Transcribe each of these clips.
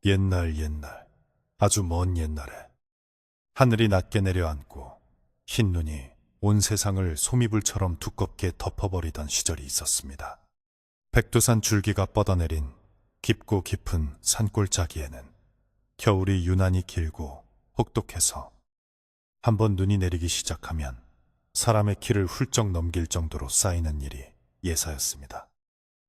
옛날 옛날, 아주 먼 옛날에 하늘이 낮게 내려앉고 흰 눈이 온 세상을 소미불처럼 두껍게 덮어버리던 시절이 있었습니다. 백두산 줄기가 뻗어내린 깊고 깊은 산골짜기에는 겨울이 유난히 길고 혹독해서 한번 눈이 내리기 시작하면 사람의 키를 훌쩍 넘길 정도로 쌓이는 일이 예사였습니다.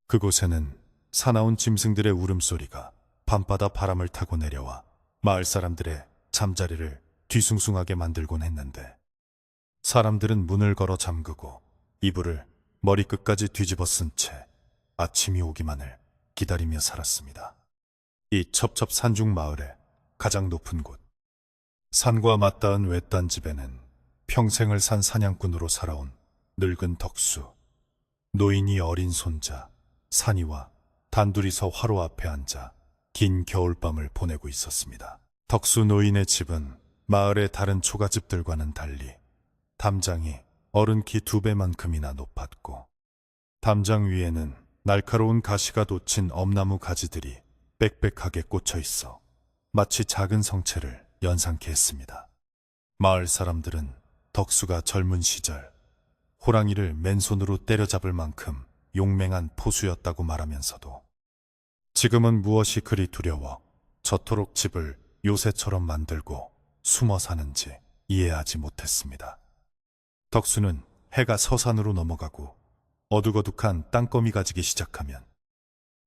그곳에는 사나운 짐승들의 울음소리가 밤바다 바람을 타고 내려와 마을 사람들의 잠자리를 뒤숭숭하게 만들곤 했는데, 사람들은 문을 걸어 잠그고 이불을 머리끝까지 뒤집어 쓴 채 아침이 오기만을 기다리며 살았습니다. 이 첩첩산중 마을의 가장 높은 곳, 산과 맞닿은 외딴 집에는 평생을 산 사냥꾼으로 살아온 늙은 덕수, 노인이 어린 손자 산이와 단둘이서 화로 앞에 앉아 긴 겨울밤을 보내고 있었습니다. 덕수 노인의 집은 마을의 다른 초가집들과는 달리 담장이 어른 키 2배만큼이나 높았고, 담장 위에는 날카로운 가시가 돋친 엄나무 가지들이 빽빽하게 꽂혀 있어 마치 작은 성체를 연상케 했습니다. 마을 사람들은 덕수가 젊은 시절 호랑이를 맨손으로 때려잡을 만큼 용맹한 포수였다고 말하면서도 지금은 무엇이 그리 두려워 저토록 집을 요새처럼 만들고 숨어 사는지 이해하지 못했습니다. 덕수는 해가 서산으로 넘어가고 어둑어둑한 땅거미 가지기 시작하면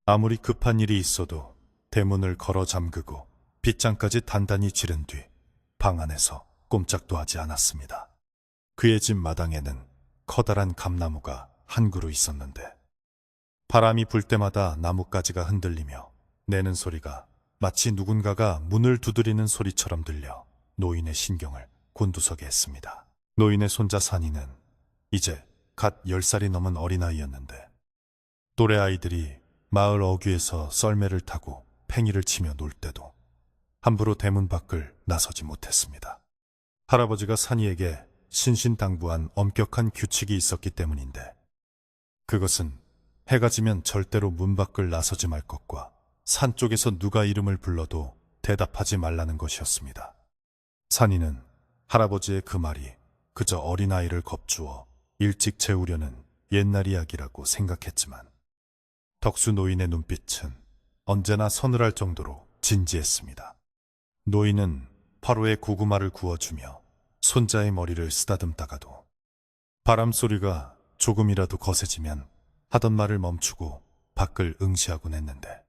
아무리 급한 일이 있어도 대문을 걸어 잠그고 빗장까지 단단히 지른 뒤 방 안에서 꼼짝도 하지 않았습니다. 그의 집 마당에는 커다란 감나무가 한 그루 있었는데, 바람이 불 때마다 나뭇가지가 흔들리며 내는 소리가 마치 누군가가 문을 두드리는 소리처럼 들려 노인의 신경을 곤두서게 했습니다. 노인의 손자 산이는 이제 갓 10살이 넘은 어린아이였는데, 또래 아이들이 마을 어귀에서 썰매를 타고 팽이를 치며 놀 때도 함부로 대문 밖을 나서지 못했습니다. 할아버지가 산이에게 신신당부한 엄격한 규칙이 있었기 때문인데, 그것은 해가 지면 절대로 문 밖을 나서지 말 것과 산 쪽에서 누가 이름을 불러도 대답하지 말라는 것이었습니다. 산이는 할아버지의 그 말이 그저 어린아이를 겁주어 일찍 재우려는 옛날 이야기라고 생각했지만, 덕수 노인의 눈빛은 언제나 서늘할 정도로 진지했습니다. 노인은 화로에 고구마를 구워주며 손자의 머리를 쓰다듬다가도 바람소리가 조금이라도 거세지면 하던 말을 멈추고 밖을 응시하곤 했는데,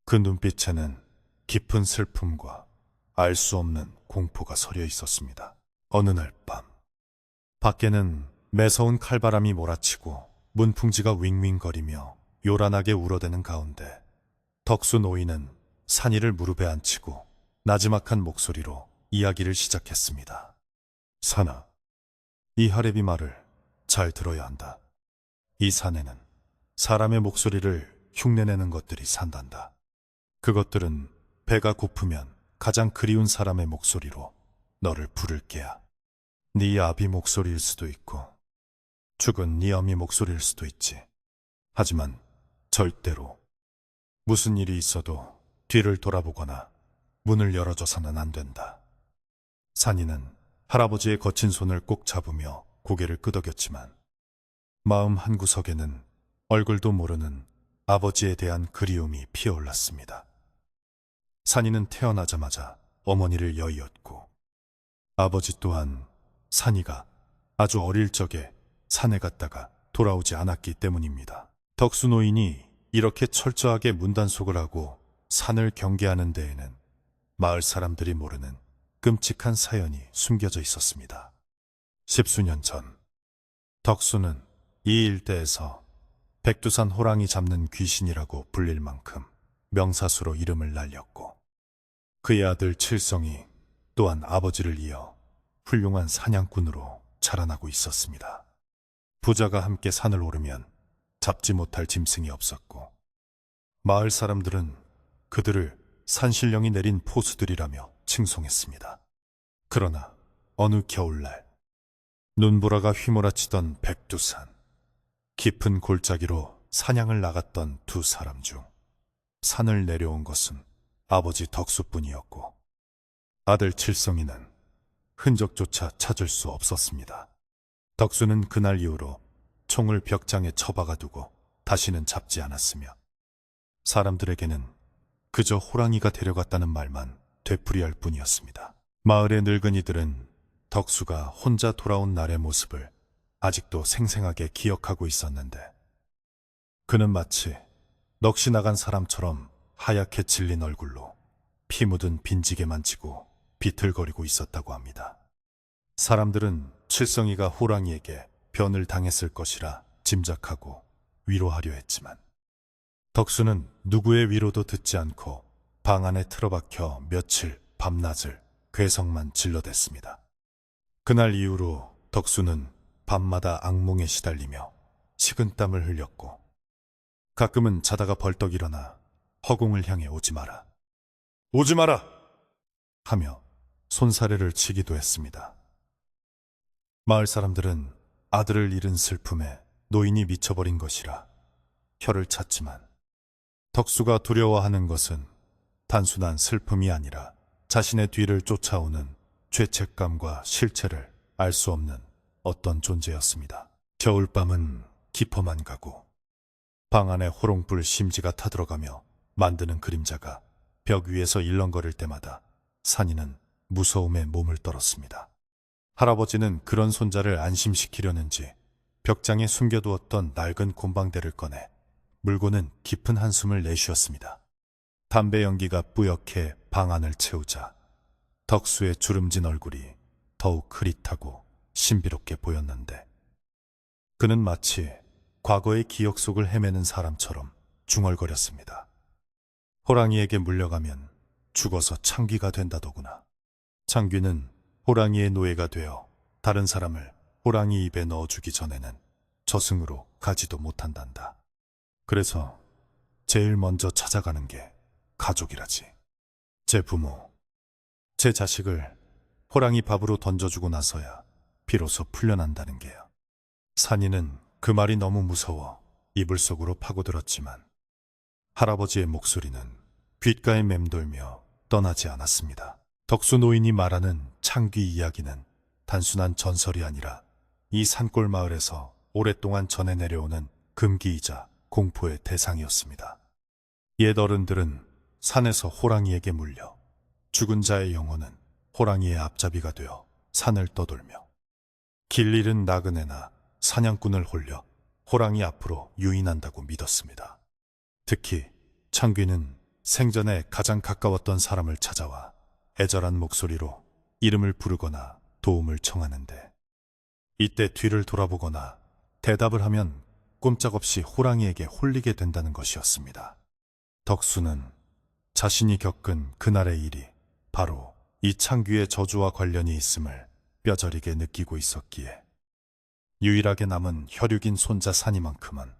그 눈빛에는 깊은 슬픔과 알 수 없는 공포가 서려 있었습니다. 어느 날 밤, 밖에는 매서운 칼바람이 몰아치고 문풍지가 윙윙거리며 요란하게 울어대는 가운데 덕수 노인은 산이를 무릎에 앉히고 나지막한 목소리로 이야기를 시작했습니다. 산아, 이 하레비 말을 잘 들어야 한다. 이 산에는 사람의 목소리를 흉내내는 것들이 산단다. 그것들은 배가 고프면 가장 그리운 사람의 목소리로 너를 부를 게야. 네 아비 목소리일 수도 있고 죽은 네 어미 목소리일 수도 있지. 하지만 절대로 무슨 일이 있어도 뒤를 돌아보거나 문을 열어줘서는 안 된다. 산이는 할아버지의 거친 손을 꼭 잡으며 고개를 끄덕였지만 마음 한구석에는 얼굴도 모르는 아버지에 대한 그리움이 피어올랐습니다. 산이는 태어나자마자 어머니를 여의었고, 아버지 또한 산이가 아주 어릴 적에 산에 갔다가 돌아오지 않았기 때문입니다. 덕수 노인이 이렇게 철저하게 문단속을 하고 산을 경계하는 데에는 마을 사람들이 모르는 끔찍한 사연이 숨겨져 있었습니다. 10수년 전, 덕수는 이 일대에서 백두산 호랑이 잡는 귀신이라고 불릴 만큼 명사수로 이름을 날렸고, 그의 아들 칠성이 또한 아버지를 이어 훌륭한 사냥꾼으로 자라나고 있었습니다. 부자가 함께 산을 오르면 잡지 못할 짐승이 없었고, 마을 사람들은 그들을 산신령이 내린 포수들이라며 칭송했습니다. 그러나 어느 겨울날, 눈보라가 휘몰아치던 백두산, 깊은 골짜기로 사냥을 나갔던 두 사람 중 산을 내려온 것은 아버지 덕수뿐이었고 아들 칠성이는 흔적조차 찾을 수 없었습니다. 덕수는 그날 이후로 총을 벽장에 처박아 두고 다시는 잡지 않았으며 사람들에게는 그저 호랑이가 데려갔다는 말만 되풀이할 뿐이었습니다. 마을의 늙은이들은 덕수가 혼자 돌아온 날의 모습을 아직도 생생하게 기억하고 있었는데 그는 마치 넋이 나간 사람처럼 하얗게 질린 얼굴로 피 묻은 빈지게만 지고 비틀거리고 있었다고 합니다. 사람들은 칠성이가 호랑이에게 변을 당했을 것이라 짐작하고 위로하려 했지만 덕수는 누구의 위로도 듣지 않고 방 안에 틀어박혀 며칠 밤낮을 괴성만 질러댔습니다. 그날 이후로 덕수는 밤마다 악몽에 시달리며 식은땀을 흘렸고 가끔은 자다가 벌떡 일어나 허공을 향해 오지 마라, 오지 마라 하며 손사래를 치기도 했습니다. 마을 사람들은 아들을 잃은 슬픔에 노인이 미쳐버린 것이라 혀를 찼지만 덕수가 두려워하는 것은 단순한 슬픔이 아니라 자신의 뒤를 쫓아오는 죄책감과 실체를 알 수 없는 어떤 존재였습니다. 겨울밤은 깊어만 가고 방 안에 호롱불 심지가 타들어가며 만드는 그림자가 벽 위에서 일렁거릴 때마다 산이는 무서움에 몸을 떨었습니다. 할아버지는 그런 손자를 안심시키려는지 벽장에 숨겨두었던 낡은 곰방대를 꺼내 물고는 깊은 한숨을 내쉬었습니다. 담배 연기가 뿌옇게 방 안을 채우자 덕수의 주름진 얼굴이 더욱 흐릿하고 신비롭게 보였는데 그는 마치 과거의 기억 속을 헤매는 사람처럼 중얼거렸습니다. 호랑이에게 물려가면 죽어서 창귀가 된다더구나. 창귀는 호랑이의 노예가 되어 다른 사람을 호랑이 입에 넣어주기 전에는 저승으로 가지도 못한단다. 그래서 제일 먼저 찾아가는 게 가족이라지. 제 부모, 제 자식을 호랑이 밥으로 던져주고 나서야 비로소 풀려난다는 게요. 산이는 그 말이 너무 무서워 이불 속으로 파고들었지만 할아버지의 목소리는 귓가에 맴돌며 떠나지 않았습니다. 덕수 노인이 말하는 창귀 이야기는 단순한 전설이 아니라 이 산골 마을에서 오랫동안 전해 내려오는 금기이자 공포의 대상이었습니다. 옛 어른들은 산에서 호랑이에게 물려 죽은 자의 영혼은 호랑이의 앞잡이가 되어 산을 떠돌며 길 잃은 나그네나 사냥꾼을 홀려 호랑이 앞으로 유인한다고 믿었습니다. 특히 창귀는 생전에 가장 가까웠던 사람을 찾아와 애절한 목소리로 이름을 부르거나 도움을 청하는데 이때 뒤를 돌아보거나 대답을 하면 꼼짝없이 호랑이에게 홀리게 된다는 것이었습니다. 덕수는 자신이 겪은 그날의 일이 바로 이 창귀의 저주와 관련이 있음을 뼈저리게 느끼고 있었기에 유일하게 남은 혈육인 손자 산이만큼은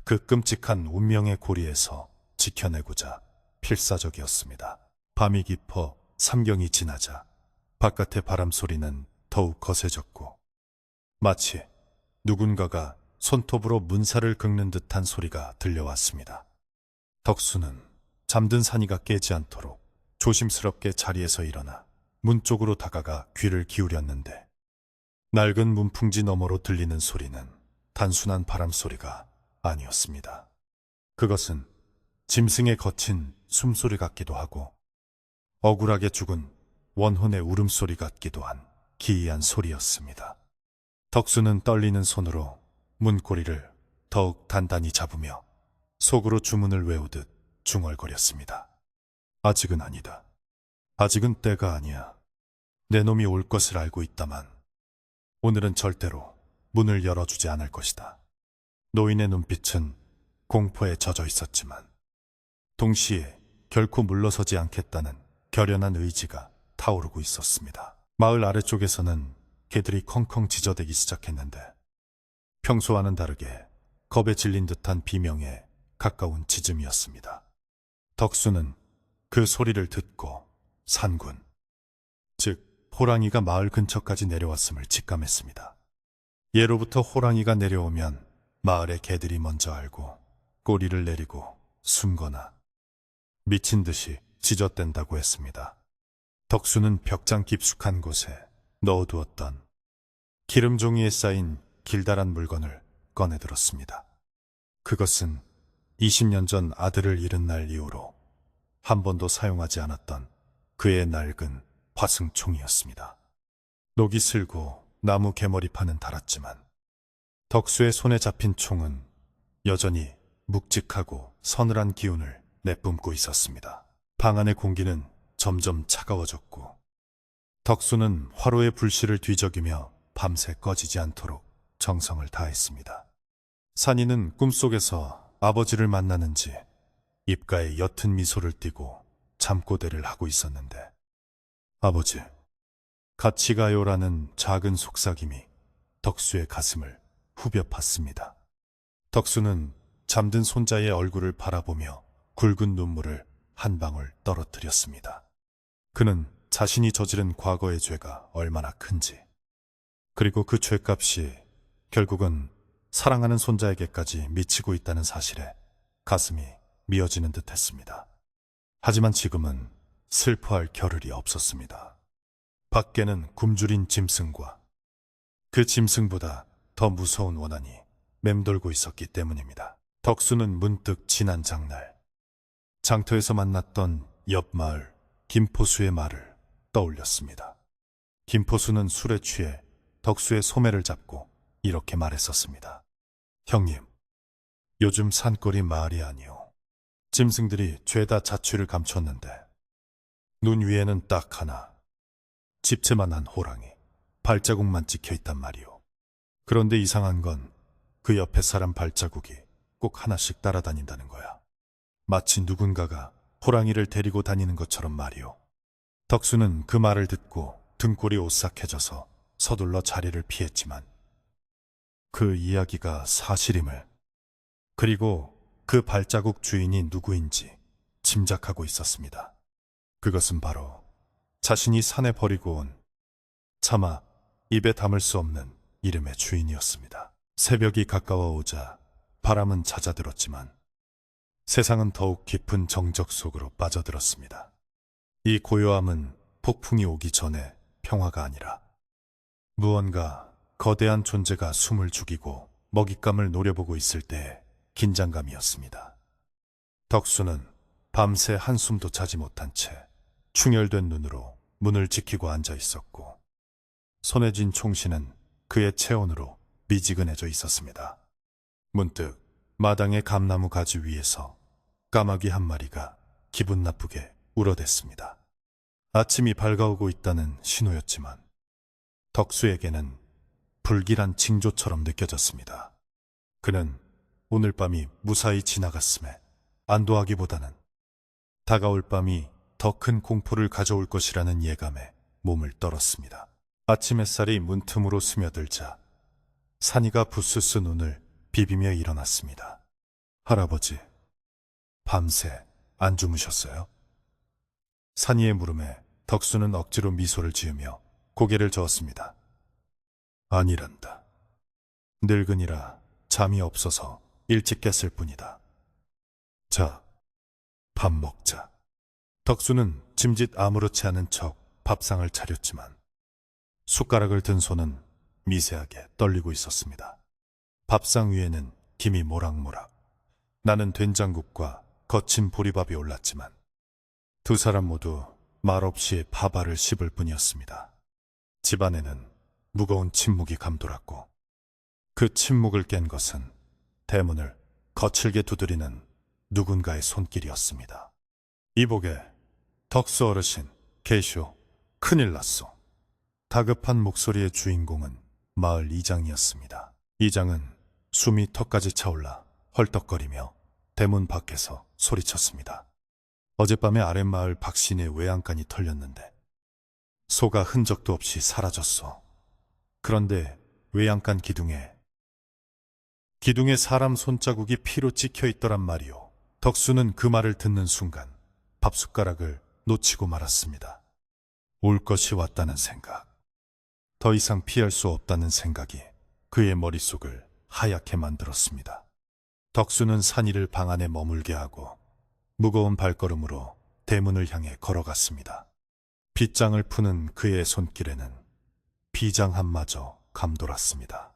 그 끔찍한 운명의 고리에서 지켜내고자 필사적이었습니다. 밤이 깊어 삼경이 지나자 바깥의 바람 소리는 더욱 거세졌고 마치 누군가가 손톱으로 문살을 긁는 듯한 소리가 들려왔습니다. 덕수는 잠든 산이가 깨지 않도록 조심스럽게 자리에서 일어나 문 쪽으로 다가가 귀를 기울였는데 낡은 문풍지 너머로 들리는 소리는 단순한 바람 소리가 아니었습니다. 그것은 짐승의 거친 숨소리 같기도 하고 억울하게 죽은 원혼의 울음소리 같기도 한 기이한 소리였습니다. 덕수는 떨리는 손으로 문고리를 더욱 단단히 잡으며 속으로 주문을 외우듯 중얼거렸습니다. 아직은 아니다. 아직은 때가 아니야. 내 놈이 올 것을 알고 있다만 오늘은 절대로 문을 열어주지 않을 것이다. 노인의 눈빛은 공포에 젖어 있었지만 동시에 결코 물러서지 않겠다는 결연한 의지가 타오르고 있었습니다. 마을 아래쪽에서는 개들이 컹컹 짖어대기 시작했는데 평소와는 다르게 겁에 질린 듯한 비명에 가까운 짖음이었습니다. 덕수는 그 소리를 듣고 산군, 즉 호랑이가 마을 근처까지 내려왔음을 직감했습니다. 예로부터 호랑이가 내려오면 마을의 개들이 먼저 알고 꼬리를 내리고 숨거나 미친 듯이 찢어댄다고 했습니다. 덕수는 벽장 깊숙한 곳에 넣어두었던 기름 종이에 쌓인 길다란 물건을 꺼내들었습니다. 그것은 20년 전 아들을 잃은 날 이후로 한 번도 사용하지 않았던 그의 낡은 화승총이었습니다. 녹이 슬고 나무 개머리판은 닳았지만 덕수의 손에 잡힌 총은 여전히 묵직하고 서늘한 기운을 내뿜고 있었습니다. 방 안의 공기는 점점 차가워졌고 덕수는 화로의 불씨를 뒤적이며 밤새 꺼지지 않도록 정성을 다했습니다. 산이는 꿈속에서 아버지를 만나는지 입가에 옅은 미소를 띠고 잠꼬대를 하고 있었는데 아버지, 같이 가요라는 작은 속삭임이 덕수의 가슴을 후벼 팠습니다. 덕수는 잠든 손자의 얼굴을 바라보며 굵은 눈물을 한 방울 떨어뜨렸습니다. 그는 자신이 저지른 과거의 죄가 얼마나 큰지, 그리고 그 죄값이 결국은 사랑하는 손자에게까지 미치고 있다는 사실에 가슴이 미어지는 듯 했습니다. 하지만 지금은 슬퍼할 겨를이 없었습니다. 밖에는 굶주린 짐승과 그 짐승보다 더 무서운 원한이 맴돌고 있었기 때문입니다. 덕수는 문득 지난 장날, 장터에서 만났던 옆 마을 김포수의 말을 떠올렸습니다. 김포수는 술에 취해 덕수의 소매를 잡고 이렇게 말했었습니다. 형님, 요즘 산골이 마을이 아니오. 짐승들이 죄다 자취를 감췄는데 눈 위에는 딱 하나, 집채만한 호랑이, 발자국만 찍혀있단 말이오. 그런데 이상한 건 그 옆에 사람 발자국이 꼭 하나씩 따라다닌다는 거야. 마치 누군가가 호랑이를 데리고 다니는 것처럼 말이오. 덕수는 그 말을 듣고 등골이 오싹해져서 서둘러 자리를 피했지만 그 이야기가 사실임을, 그리고 그 발자국 주인이 누구인지 짐작하고 있었습니다. 그것은 바로 자신이 산에 버리고 온 차마 입에 담을 수 없는 이름의 주인이었습니다. 새벽이 가까워 오자 바람은 잦아들었지만 세상은 더욱 깊은 정적 속으로 빠져들었습니다. 이 고요함은 폭풍이 오기 전에 평화가 아니라 무언가 거대한 존재가 숨을 죽이고 먹잇감을 노려보고 있을 때의 긴장감이었습니다. 덕수는 밤새 한숨도 자지 못한 채 충혈된 눈으로 문을 지키고 앉아 있었고 손에 쥔 총신은 그의 체온으로 미지근해져 있었습니다. 문득 마당의 감나무 가지 위에서 까마귀 한 마리가 기분 나쁘게 울어댔습니다. 아침이 밝아오고 있다는 신호였지만 덕수에게는 불길한 징조처럼 느껴졌습니다. 그는 오늘 밤이 무사히 지나갔음에 안도하기보다는 다가올 밤이 더 큰 공포를 가져올 것이라는 예감에 몸을 떨었습니다. 아침 햇살이 문틈으로 스며들자 산이가 부스스 눈을 비비며 일어났습니다. 할아버지, 밤새 안 주무셨어요? 산이의 물음에 덕수는 억지로 미소를 지으며 고개를 저었습니다. 아니란다. 늙은이라 잠이 없어서 일찍 깼을 뿐이다. 자, 밥 먹자. 덕수는 짐짓 아무렇지 않은 척 밥상을 차렸지만 숟가락을 든 손은 미세하게 떨리고 있었습니다. 밥상 위에는 김이 모락모락, 나는 된장국과 거친 보리밥이 올랐지만 두 사람 모두 말없이 밥알을 씹을 뿐이었습니다. 집안에는 무거운 침묵이 감돌았고 그 침묵을 깬 것은 대문을 거칠게 두드리는 누군가의 손길이었습니다. 이보게, 덕수 어르신, 계시오. 큰일 났소. 다급한 목소리의 주인공은 마을 이장이었습니다. 이장은 숨이 턱까지 차올라 헐떡거리며 대문 밖에서 소리쳤습니다. 어젯밤에 아랫마을 박신의 외양간이 털렸는데 소가 흔적도 없이 사라졌소. 그런데 외양간 기둥에 사람 손자국이 피로 찍혀 있더란 말이오. 덕수는 그 말을 듣는 순간 밥숟가락을 놓치고 말았습니다. 올 것이 왔다는 생각, 더 이상 피할 수 없다는 생각이 그의 머릿속을 하얗게 만들었습니다. 덕수는 산이를 방 안에 머물게 하고 무거운 발걸음으로 대문을 향해 걸어갔습니다. 빗장을 푸는 그의 손길에는 비장 한마저 감돌았습니다.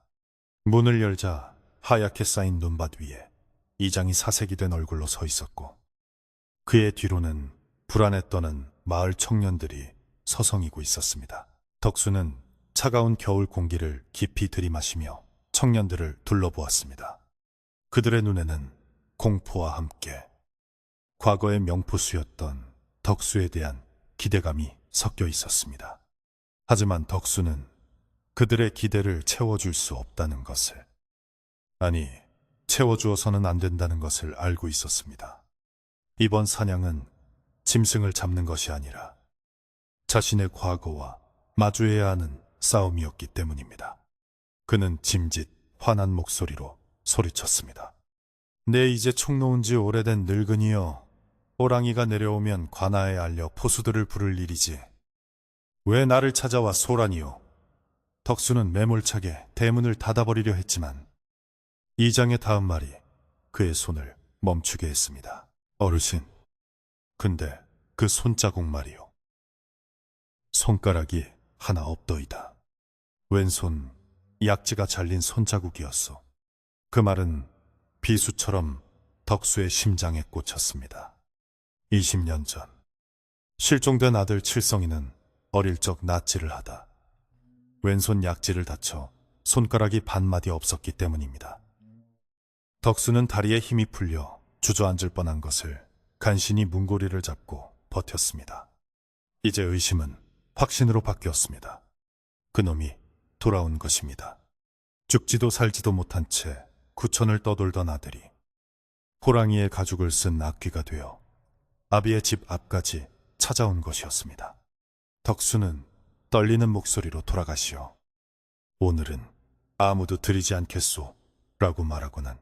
문을 열자 하얗게 쌓인 눈밭 위에 이장이 사색이 된 얼굴로 서 있었고, 그의 뒤로는 불안에 떠는 마을 청년들이 서성이고 있었습니다. 덕수는 차가운 겨울 공기를 깊이 들이마시며 청년들을 둘러보았습니다. 그들의 눈에는 공포와 함께 과거의 명포수였던 덕수에 대한 기대감이 섞여 있었습니다. 하지만 덕수는 그들의 기대를 채워줄 수 없다는 것을, 아니, 채워주어서는 안 된다는 것을 알고 있었습니다. 이번 사냥은 짐승을 잡는 것이 아니라 자신의 과거와 마주해야 하는 싸움이었기 때문입니다. 그는 짐짓 화난 목소리로 소리쳤습니다. 내 이제 총 놓은 지 오래된 늙은이여, 호랑이가 내려오면 관아에 알려 포수들을 부를 일이지. 왜 나를 찾아와 소란이요? 덕수는 매몰차게 대문을 닫아버리려 했지만 이장의 다음 말이 그의 손을 멈추게 했습니다. 어르신, 근데 그 손자국 말이요. 손가락이 하나 없더이다. 왼손 약지가 잘린 손자국이었소. 그 말은 비수처럼 덕수의 심장에 꽂혔습니다. 20년 전 실종된 아들 칠성이는 어릴 적 낫지를 하다 왼손 약지를 다쳐 손가락이 반마디 없었기 때문입니다. 덕수는 다리에 힘이 풀려 주저앉을 뻔한 것을 간신히 문고리를 잡고 버텼습니다. 이제 의심은 확신으로 바뀌었습니다. 그놈이 돌아온 것입니다. 죽지도 살지도 못한 채 구천을 떠돌던 아들이 호랑이의 가죽을 쓴 악귀가 되어 아비의 집 앞까지 찾아온 것이었습니다. 덕수는 떨리는 목소리로 돌아가시오. 오늘은 아무도 들이지 않겠소 라고 말하고는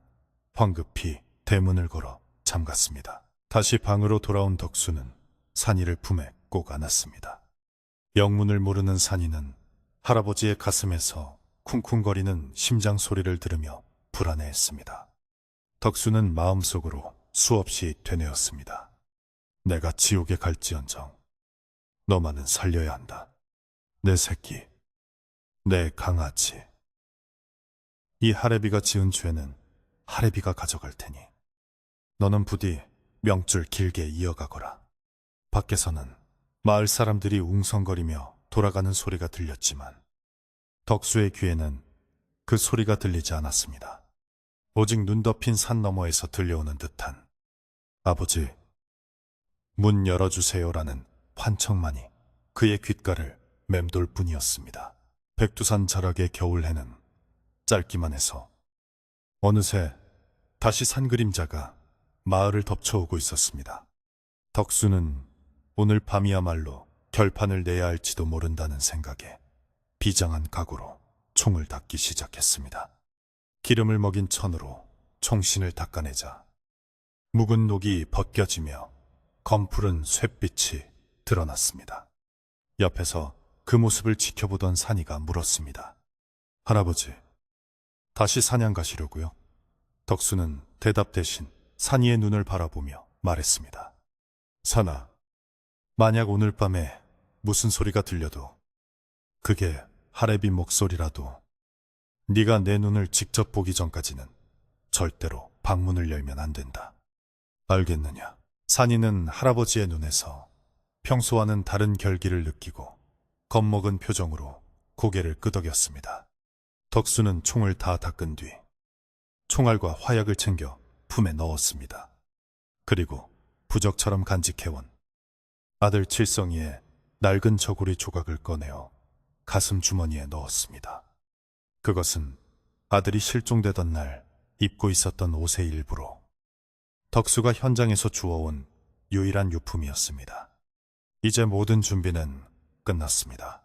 황급히 대문을 걸어 잠갔습니다. 다시 방으로 돌아온 덕수는 산이를 품에 꼭 안았습니다. 영문을 모르는 산이는 할아버지의 가슴에서 쿵쿵거리는 심장 소리를 들으며 불안해했습니다. 덕수는 마음속으로 수없이 되뇌었습니다. 내가 지옥에 갈지언정 너만은 살려야 한다. 내 새끼, 내 강아지. 이 하레비가 지은 죄는 하레비가 가져갈 테니 너는 부디 명줄 길게 이어가거라. 밖에서는 마을 사람들이 웅성거리며 돌아가는 소리가 들렸지만 덕수의 귀에는 그 소리가 들리지 않았습니다. 오직 눈 덮인 산 너머에서 들려오는 듯한 아버지, 문 열어주세요라는 환청만이 그의 귓가를 맴돌 뿐이었습니다. 백두산 자락의 겨울해는 짧기만 해서 어느새 다시 산 그림자가 마을을 덮쳐오고 있었습니다. 덕수는 오늘 밤이야말로 결판을 내야 할지도 모른다는 생각에 비장한 각오로 총을 닦기 시작했습니다. 기름을 먹인 천으로 총신을 닦아내자 묵은 녹이 벗겨지며 검푸른 쇳빛이 드러났습니다. 옆에서 그 모습을 지켜보던 산이가 물었습니다. 할아버지, 다시 사냥 가시려고요? 덕수는 대답 대신 산이의 눈을 바라보며 말했습니다. 산아, 만약 오늘 밤에 무슨 소리가 들려도 그게 하레비 목소리라도 네가 내 눈을 직접 보기 전까지는 절대로 방문을 열면 안 된다. 알겠느냐? 산이는 할아버지의 눈에서 평소와는 다른 결기를 느끼고 겁먹은 표정으로 고개를 끄덕였습니다. 덕수는 총을 다 닦은 뒤 총알과 화약을 챙겨 품에 넣었습니다. 그리고 부적처럼 간직해온 아들 칠성이의 낡은 저고리 조각을 꺼내어 가슴 주머니에 넣었습니다. 그것은 아들이 실종되던 날 입고 있었던 옷의 일부로 덕수가 현장에서 주워온 유일한 유품이었습니다. 이제 모든 준비는 끝났습니다.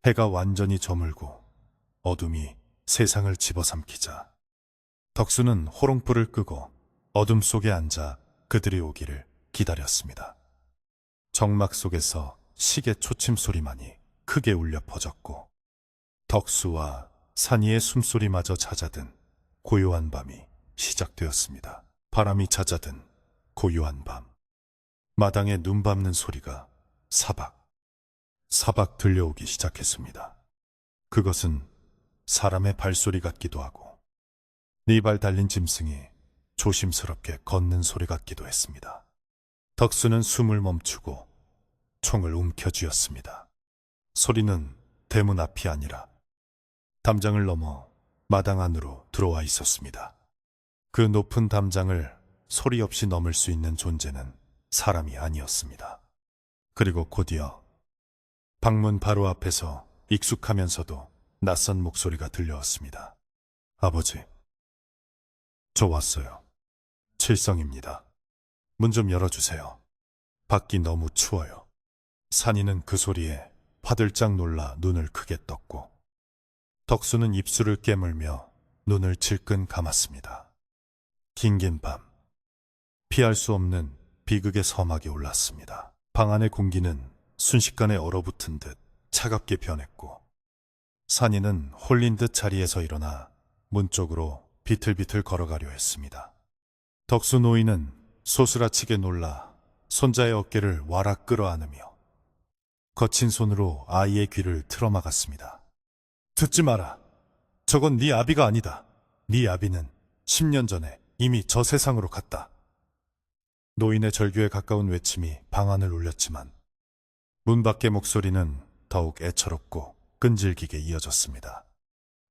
해가 완전히 저물고 어둠이 세상을 집어삼키자 덕수는 호롱불을 끄고 어둠 속에 앉아 그들이 오기를 기다렸습니다. 정막 속에서 시계 초침 소리만이 크게 울려 퍼졌고 덕수와 산이의 숨소리마저 잦아든 고요한 밤이 시작되었습니다. 바람이 잦아든 고요한 밤. 마당에 눈 밟는 소리가 사박 들려오기 시작했습니다. 그것은 사람의 발소리 같기도 하고 네 발 달린 짐승이 조심스럽게 걷는 소리 같기도 했습니다. 덕수는 숨을 멈추고 총을 움켜쥐었습니다. 소리는 대문 앞이 아니라 담장을 넘어 마당 안으로 들어와 있었습니다. 그 높은 담장을 소리 없이 넘을 수 있는 존재는 사람이 아니었습니다. 그리고 곧이어 방문 바로 앞에서 익숙하면서도 낯선 목소리가 들려왔습니다. 아버지, 저 왔어요. 칠성입니다. 문 좀 열어주세요. 밖이 너무 추워요. 산이는 그 소리에 화들짝 놀라 눈을 크게 떴고 덕수는 입술을 깨물며 눈을 질끈 감았습니다. 긴긴 밤, 피할 수 없는 비극의 서막이 올랐습니다. 방 안의 공기는 순식간에 얼어붙은 듯 차갑게 변했고 산이는 홀린 듯 자리에서 일어나 문 쪽으로 비틀비틀 걸어가려 했습니다. 덕수 노인은 소스라치게 놀라 손자의 어깨를 와락 끌어안으며 거친 손으로 아이의 귀를 틀어막았습니다. 듣지 마라. 저건 네 아비가 아니다. 네 아비는 10년 전에 이미 저 세상으로 갔다. 노인의 절규에 가까운 외침이 방 안을 울렸지만 문 밖의 목소리는 더욱 애처롭고 끈질기게 이어졌습니다.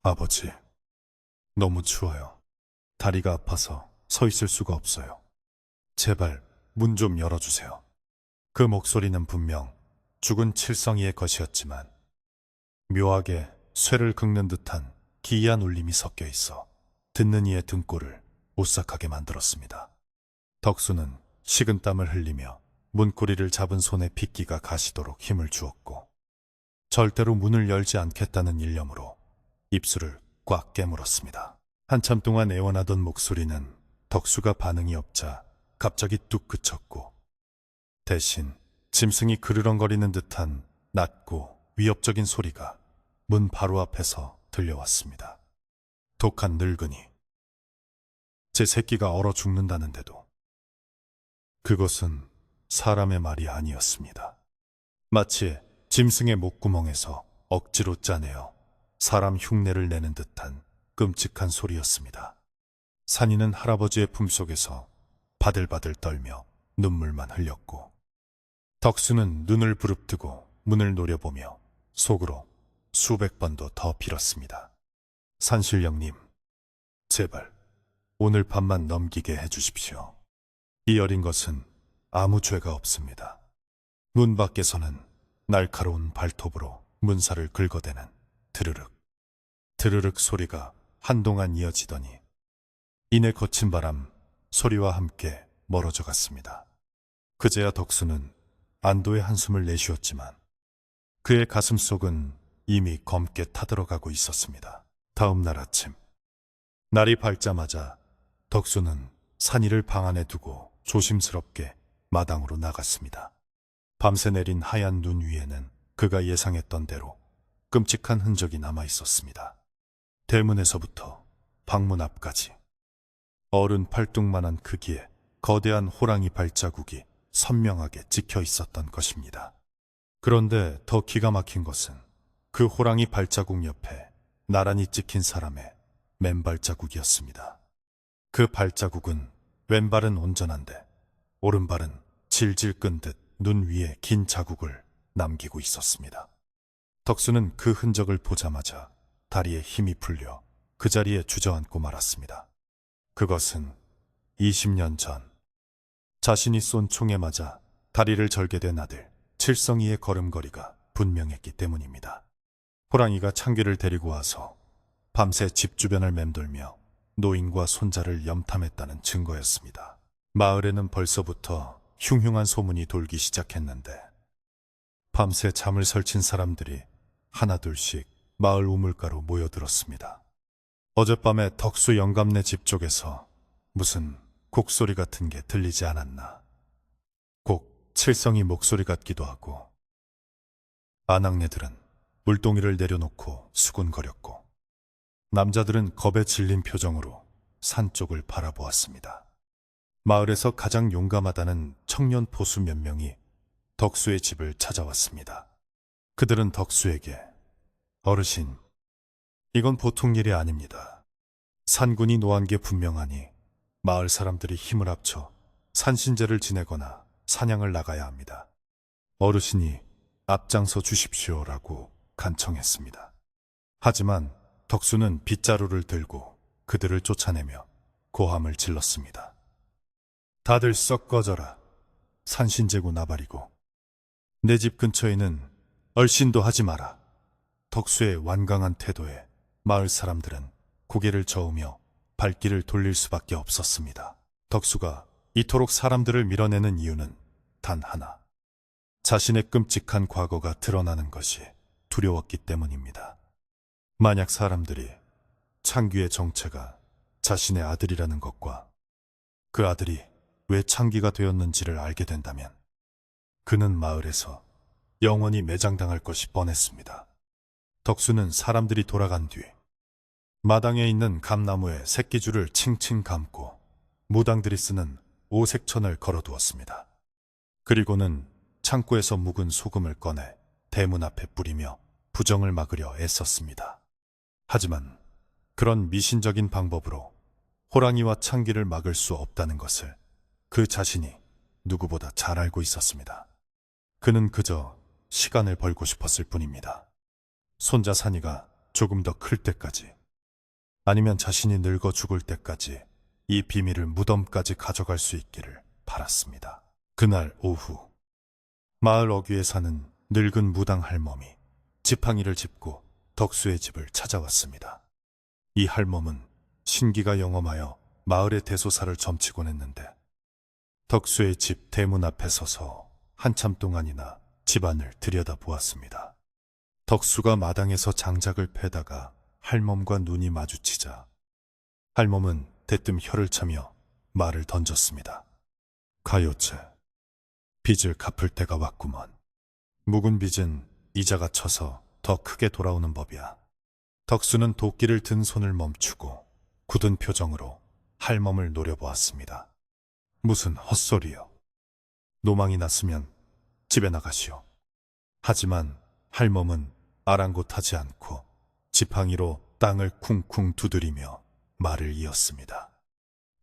아버지, 너무 추워요. 다리가 아파서 서 있을 수가 없어요. 제발 문 좀 열어주세요. 그 목소리는 분명 죽은 칠성이의 것이었지만 묘하게 쇠를 긁는 듯한 기이한 울림이 섞여 있어 듣는 이의 등골을 오싹하게 만들었습니다. 덕수는 식은땀을 흘리며 문고리를 잡은 손에 빗기가 가시도록 힘을 주었고 절대로 문을 열지 않겠다는 일념으로 입술을 꽉 깨물었습니다. 한참 동안 애원하던 목소리는 덕수가 반응이 없자 갑자기 뚝 그쳤고 대신 짐승이 그르렁거리는 듯한 낮고 위협적인 소리가 문 바로 앞에서 들려왔습니다. 독한 늙은이. 제 새끼가 얼어 죽는다는데도 그것은 사람의 말이 아니었습니다. 마치 짐승의 목구멍에서 억지로 짜내어 사람 흉내를 내는 듯한 끔찍한 소리였습니다. 산이는 할아버지의 품속에서 바들바들 떨며 눈물만 흘렸고 덕수는 눈을 부릅뜨고 문을 노려보며 속으로 수백 번도 더 빌었습니다. 산신령님, 제발 오늘 밤만 넘기게 해주십시오. 이 어린 것은 아무 죄가 없습니다. 문 밖에서는 날카로운 발톱으로 문살을 긁어대는 드르륵, 드르륵 소리가 한동안 이어지더니 이내 거친 바람 소리와 함께 멀어져 갔습니다. 그제야 덕수는 안도의 한숨을 내쉬었지만 그의 가슴속은 이미 검게 타들어가고 있었습니다. 다음 날 아침, 날이 밝자마자 덕수는 산이를 방 안에 두고 조심스럽게 마당으로 나갔습니다. 밤새 내린 하얀 눈 위에는 그가 예상했던 대로 끔찍한 흔적이 남아 있었습니다. 대문에서부터 방문 앞까지 어른 팔뚝만한 크기의 거대한 호랑이 발자국이 선명하게 찍혀 있었던 것입니다. 그런데 더 기가 막힌 것은 그 호랑이 발자국 옆에 나란히 찍힌 사람의 맨발 자국이었습니다. 그 발자국은 왼발은 온전한데 오른발은 질질 끈 듯 눈 위에 긴 자국을 남기고 있었습니다. 덕수는 그 흔적을 보자마자 다리에 힘이 풀려 그 자리에 주저앉고 말았습니다. 그것은 20년 전 자신이 쏜 총에 맞아 다리를 절개된 아들 칠성이의 걸음걸이가 분명했기 때문입니다. 호랑이가 창귀를 데리고 와서 밤새 집 주변을 맴돌며 노인과 손자를 염탐했다는 증거였습니다. 마을에는 벌써부터 흉흉한 소문이 돌기 시작했는데 밤새 잠을 설친 사람들이 하나둘씩 마을 우물가로 모여들었습니다. 어젯밤에 덕수 영감네 집 쪽에서 무슨 곡소리 같은 게 들리지 않았나. 곡 칠성이 목소리 같기도 하고 아낙네들은 물동이를 내려놓고 수군거렸고 남자들은 겁에 질린 표정으로 산 쪽을 바라보았습니다. 마을에서 가장 용감하다는 청년 포수 몇 명이 덕수의 집을 찾아왔습니다. 그들은 덕수에게 어르신, 이건 보통 일이 아닙니다. 산군이 노한 게 분명하니 마을 사람들이 힘을 합쳐 산신제를 지내거나 사냥을 나가야 합니다. 어르신이 앞장서 주십시오라고 간청했습니다. 하지만 덕수는 빗자루를 들고 그들을 쫓아내며 고함을 질렀습니다. 다들 썩 꺼져라. 산신제고 나발이고 내 집 근처에는 얼씬도 하지 마라. 덕수의 완강한 태도에 마을 사람들은 고개를 저으며 발길을 돌릴 수밖에 없었습니다. 덕수가 이토록 사람들을 밀어내는 이유는 단 하나. 자신의 끔찍한 과거가 드러나는 것이 두려웠기 때문입니다. 만약 사람들이 창귀의 정체가 자신의 아들이라는 것과 그 아들이 왜 창귀가 되었는지를 알게 된다면 그는 마을에서 영원히 매장당할 것이 뻔했습니다. 덕수는 사람들이 돌아간 뒤 마당에 있는 감나무에 새끼줄을 칭칭 감고 무당들이 쓰는 오색천을 걸어두었습니다. 그리고는 창고에서 묵은 소금을 꺼내 대문 앞에 뿌리며 부정을 막으려 애썼습니다. 하지만 그런 미신적인 방법으로 호랑이와 창귀를 막을 수 없다는 것을 그 자신이 누구보다 잘 알고 있었습니다. 그는 그저 시간을 벌고 싶었을 뿐입니다. 손자 산이가 조금 더 클 때까지, 아니면 자신이 늙어 죽을 때까지 이 비밀을 무덤까지 가져갈 수 있기를 바랐습니다. 그날 오후, 마을 어귀에 사는 늙은 무당 할멈이 지팡이를 짚고 덕수의 집을 찾아왔습니다. 이 할멈은 신기가 영험하여 마을의 대소사를 점치곤 했는데 덕수의 집 대문 앞에 서서 한참 동안이나 집안을 들여다보았습니다. 덕수가 마당에서 장작을 패다가 할멈과 눈이 마주치자 할멈은 대뜸 혀를 차며 말을 던졌습니다. 가요체, 빚을 갚을 때가 왔구먼. 묵은 빚은 이자가 쳐서 더 크게 돌아오는 법이야. 덕수는 도끼를 든 손을 멈추고 굳은 표정으로 할멈을 노려보았습니다. 무슨 헛소리요. 노망이 났으면 집에 나가시오. 하지만 할멈은 아랑곳하지 않고 지팡이로 땅을 쿵쿵 두드리며 말을 이었습니다.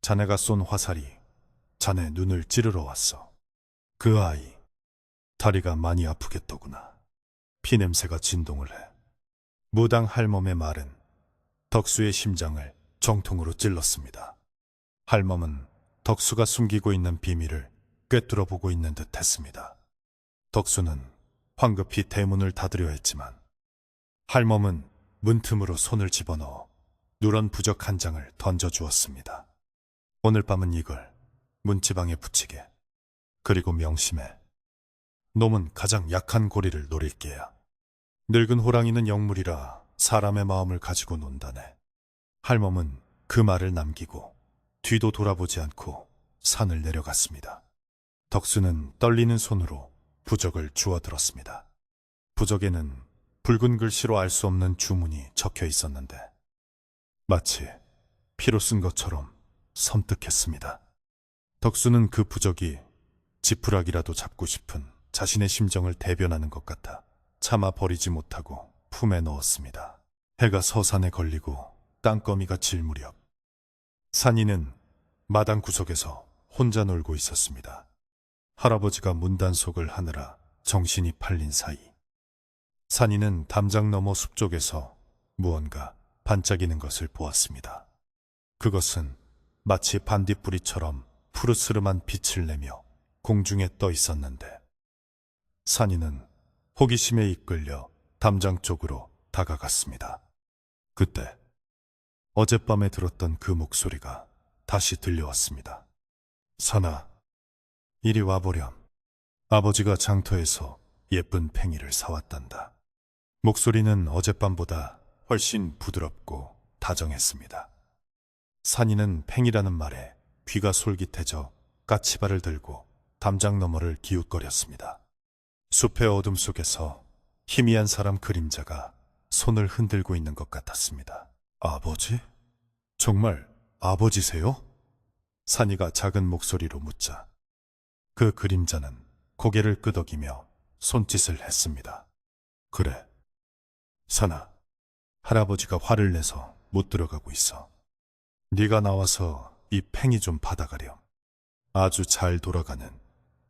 자네가 쏜 화살이 자네 눈을 찌르러 왔어. 그 아이, 다리가 많이 아프겠더구나. 피냄새가 진동을 해. 무당 할멈의 말은 덕수의 심장을 정통으로 찔렀습니다. 할멈은 덕수가 숨기고 있는 비밀을 꿰뚫어 보고 있는 듯 했습니다. 덕수는 황급히 대문을 닫으려 했지만 할멈은 문틈으로 손을 집어넣어 누런 부적 한 장을 던져주었습니다. 오늘 밤은 이걸 문지방에 붙이게. 그리고 명심해. 놈은 가장 약한 고리를 노릴 게야. 늙은 호랑이는 영물이라 사람의 마음을 가지고 논다네. 할멈은 그 말을 남기고 뒤도 돌아보지 않고 산을 내려갔습니다. 덕수는 떨리는 손으로 부적을 주워들었습니다. 부적에는 붉은 글씨로 알 수 없는 주문이 적혀 있었는데 마치 피로 쓴 것처럼 섬뜩했습니다. 덕수는 그 부적이 지푸라기라도 잡고 싶은 자신의 심정을 대변하는 것 같아 차마 버리지 못하고 품에 넣었습니다. 해가 서산에 걸리고 땅거미가 질 무렵 산이는 마당 구석에서 혼자 놀고 있었습니다. 할아버지가 문단속을 하느라 정신이 팔린 사이 산이는 담장 너머 숲 쪽에서 무언가 반짝이는 것을 보았습니다. 그것은 마치 반딧불이처럼 푸르스름한 빛을 내며 공중에 떠 있었는데 산이는 호기심에 이끌려 담장 쪽으로 다가갔습니다. 그때 어젯밤에 들었던 그 목소리가 다시 들려왔습니다. 산아, 이리 와보렴. 아버지가 장터에서 예쁜 팽이를 사왔단다. 목소리는 어젯밤보다 훨씬 부드럽고 다정했습니다. 산이는 팽이라는 말에 귀가 솔깃해져 까치발을 들고 담장 너머를 기웃거렸습니다. 숲의 어둠 속에서 희미한 사람 그림자가 손을 흔들고 있는 것 같았습니다. 아버지? 정말 아버지세요? 산이가 작은 목소리로 묻자 그 그림자는 고개를 끄덕이며 손짓을 했습니다. 그래, 산아. 할아버지가 화를 내서 못 들어가고 있어. 네가 나와서 이 팽이 좀 받아가렴. 아주 잘 돌아가는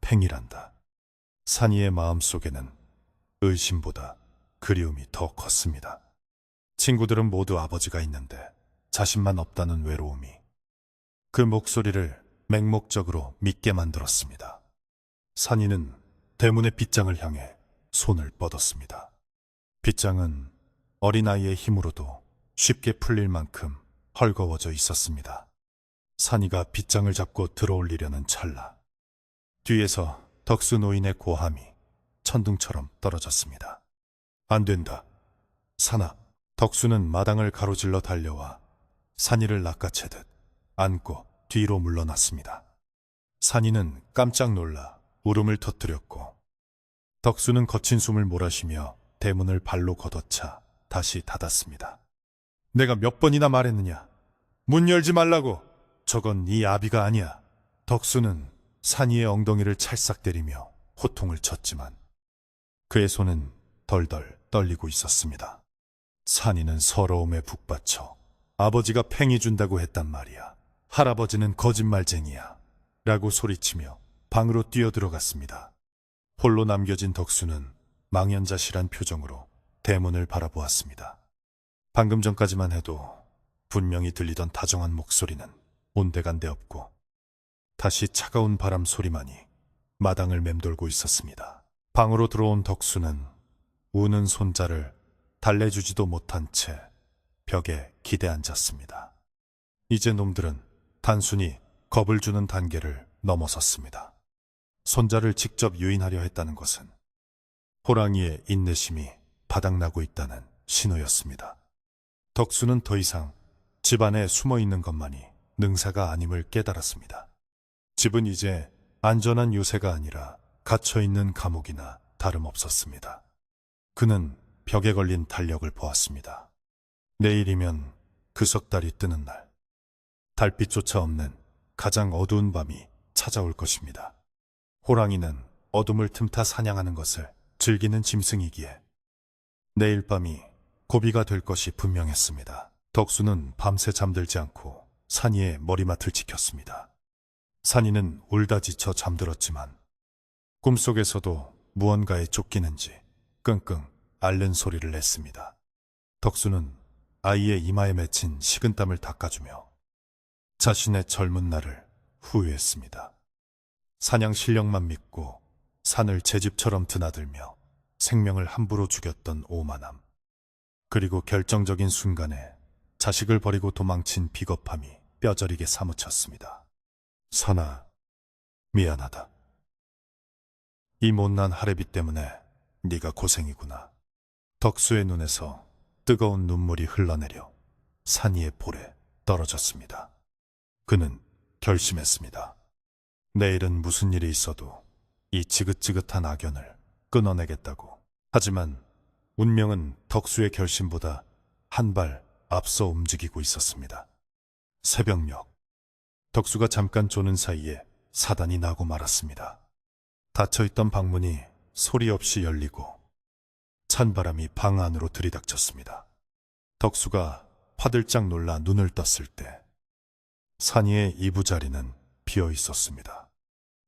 팽이란다. 산이의 마음속에는 의심보다 그리움이 더 컸습니다. 친구들은 모두 아버지가 있는데 자신만 없다는 외로움이 그 목소리를 맹목적으로 믿게 만들었습니다. 산이는 대문의 빗장을 향해 손을 뻗었습니다. 빗장은 어린아이의 힘으로도 쉽게 풀릴 만큼 헐거워져 있었습니다. 산이가 빗장을 잡고 들어올리려는 찰나 뒤에서 덕수 노인의 고함이 천둥처럼 떨어졌습니다. 안 된다. 산아. 덕수는 마당을 가로질러 달려와 산이를 낚아채듯 안고 뒤로 물러났습니다. 산이는 깜짝 놀라 울음을 터뜨렸고 덕수는 거친 숨을 몰아쉬며 대문을 발로 걷어차 다시 닫았습니다. 내가 몇 번이나 말했느냐. 문 열지 말라고. 저건 네 아비가 아니야. 덕수는 산이의 엉덩이를 찰싹 때리며 호통을 쳤지만 그의 손은 덜덜 떨리고 있었습니다. 산이는 서러움에 북받쳐 아버지가 팽이 준다고 했단 말이야. 할아버지는 거짓말쟁이야. 라고 소리치며 방으로 뛰어들어갔습니다. 홀로 남겨진 덕수는 망연자실한 표정으로 대문을 바라보았습니다. 방금 전까지만 해도 분명히 들리던 다정한 목소리는 온데간데 없고 다시 차가운 바람 소리만이 마당을 맴돌고 있었습니다. 방으로 들어온 덕수는 우는 손자를 달래주지도 못한 채 벽에 기대앉았습니다. 이제 놈들은 단순히 겁을 주는 단계를 넘어섰습니다. 손자를 직접 유인하려 했다는 것은 호랑이의 인내심이 바닥나고 있다는 신호였습니다. 덕수는 더 이상 집 안에 숨어 있는 것만이 능사가 아님을 깨달았습니다. 집은 이제 안전한 요새가 아니라 갇혀있는 감옥이나 다름없었습니다. 그는 벽에 걸린 달력을 보았습니다. 내일이면 그 석 달이 뜨는 날, 달빛조차 없는 가장 어두운 밤이 찾아올 것입니다. 호랑이는 어둠을 틈타 사냥하는 것을 즐기는 짐승이기에 내일 밤이 고비가 될 것이 분명했습니다. 덕수는 밤새 잠들지 않고 산이의 머리맡을 지켰습니다. 산이는 울다 지쳐 잠들었지만 꿈속에서도 무언가에 쫓기는지 끙끙 앓는 소리를 냈습니다. 덕수는 아이의 이마에 맺힌 식은땀을 닦아주며 자신의 젊은 날을 후회했습니다. 사냥 실력만 믿고 산을 제 집처럼 드나들며 생명을 함부로 죽였던 오만함, 그리고 결정적인 순간에 자식을 버리고 도망친 비겁함이 뼈저리게 사무쳤습니다. 선아, 미안하다. 이 못난 할애비 때문에 네가 고생이구나. 덕수의 눈에서 뜨거운 눈물이 흘러내려 산이의 볼에 떨어졌습니다. 그는 결심했습니다. 내일은 무슨 일이 있어도 이 지긋지긋한 악연을 끊어내겠다고. 하지만 운명은 덕수의 결심보다 한 발 앞서 움직이고 있었습니다. 새벽녘, 덕수가 잠깐 조는 사이에 사단이 나고 말았습니다. 닫혀있던 방문이 소리 없이 열리고 찬바람이 방 안으로 들이닥쳤습니다. 덕수가 화들짝 놀라 눈을 떴을 때 산이의 이부자리는 비어 있었습니다.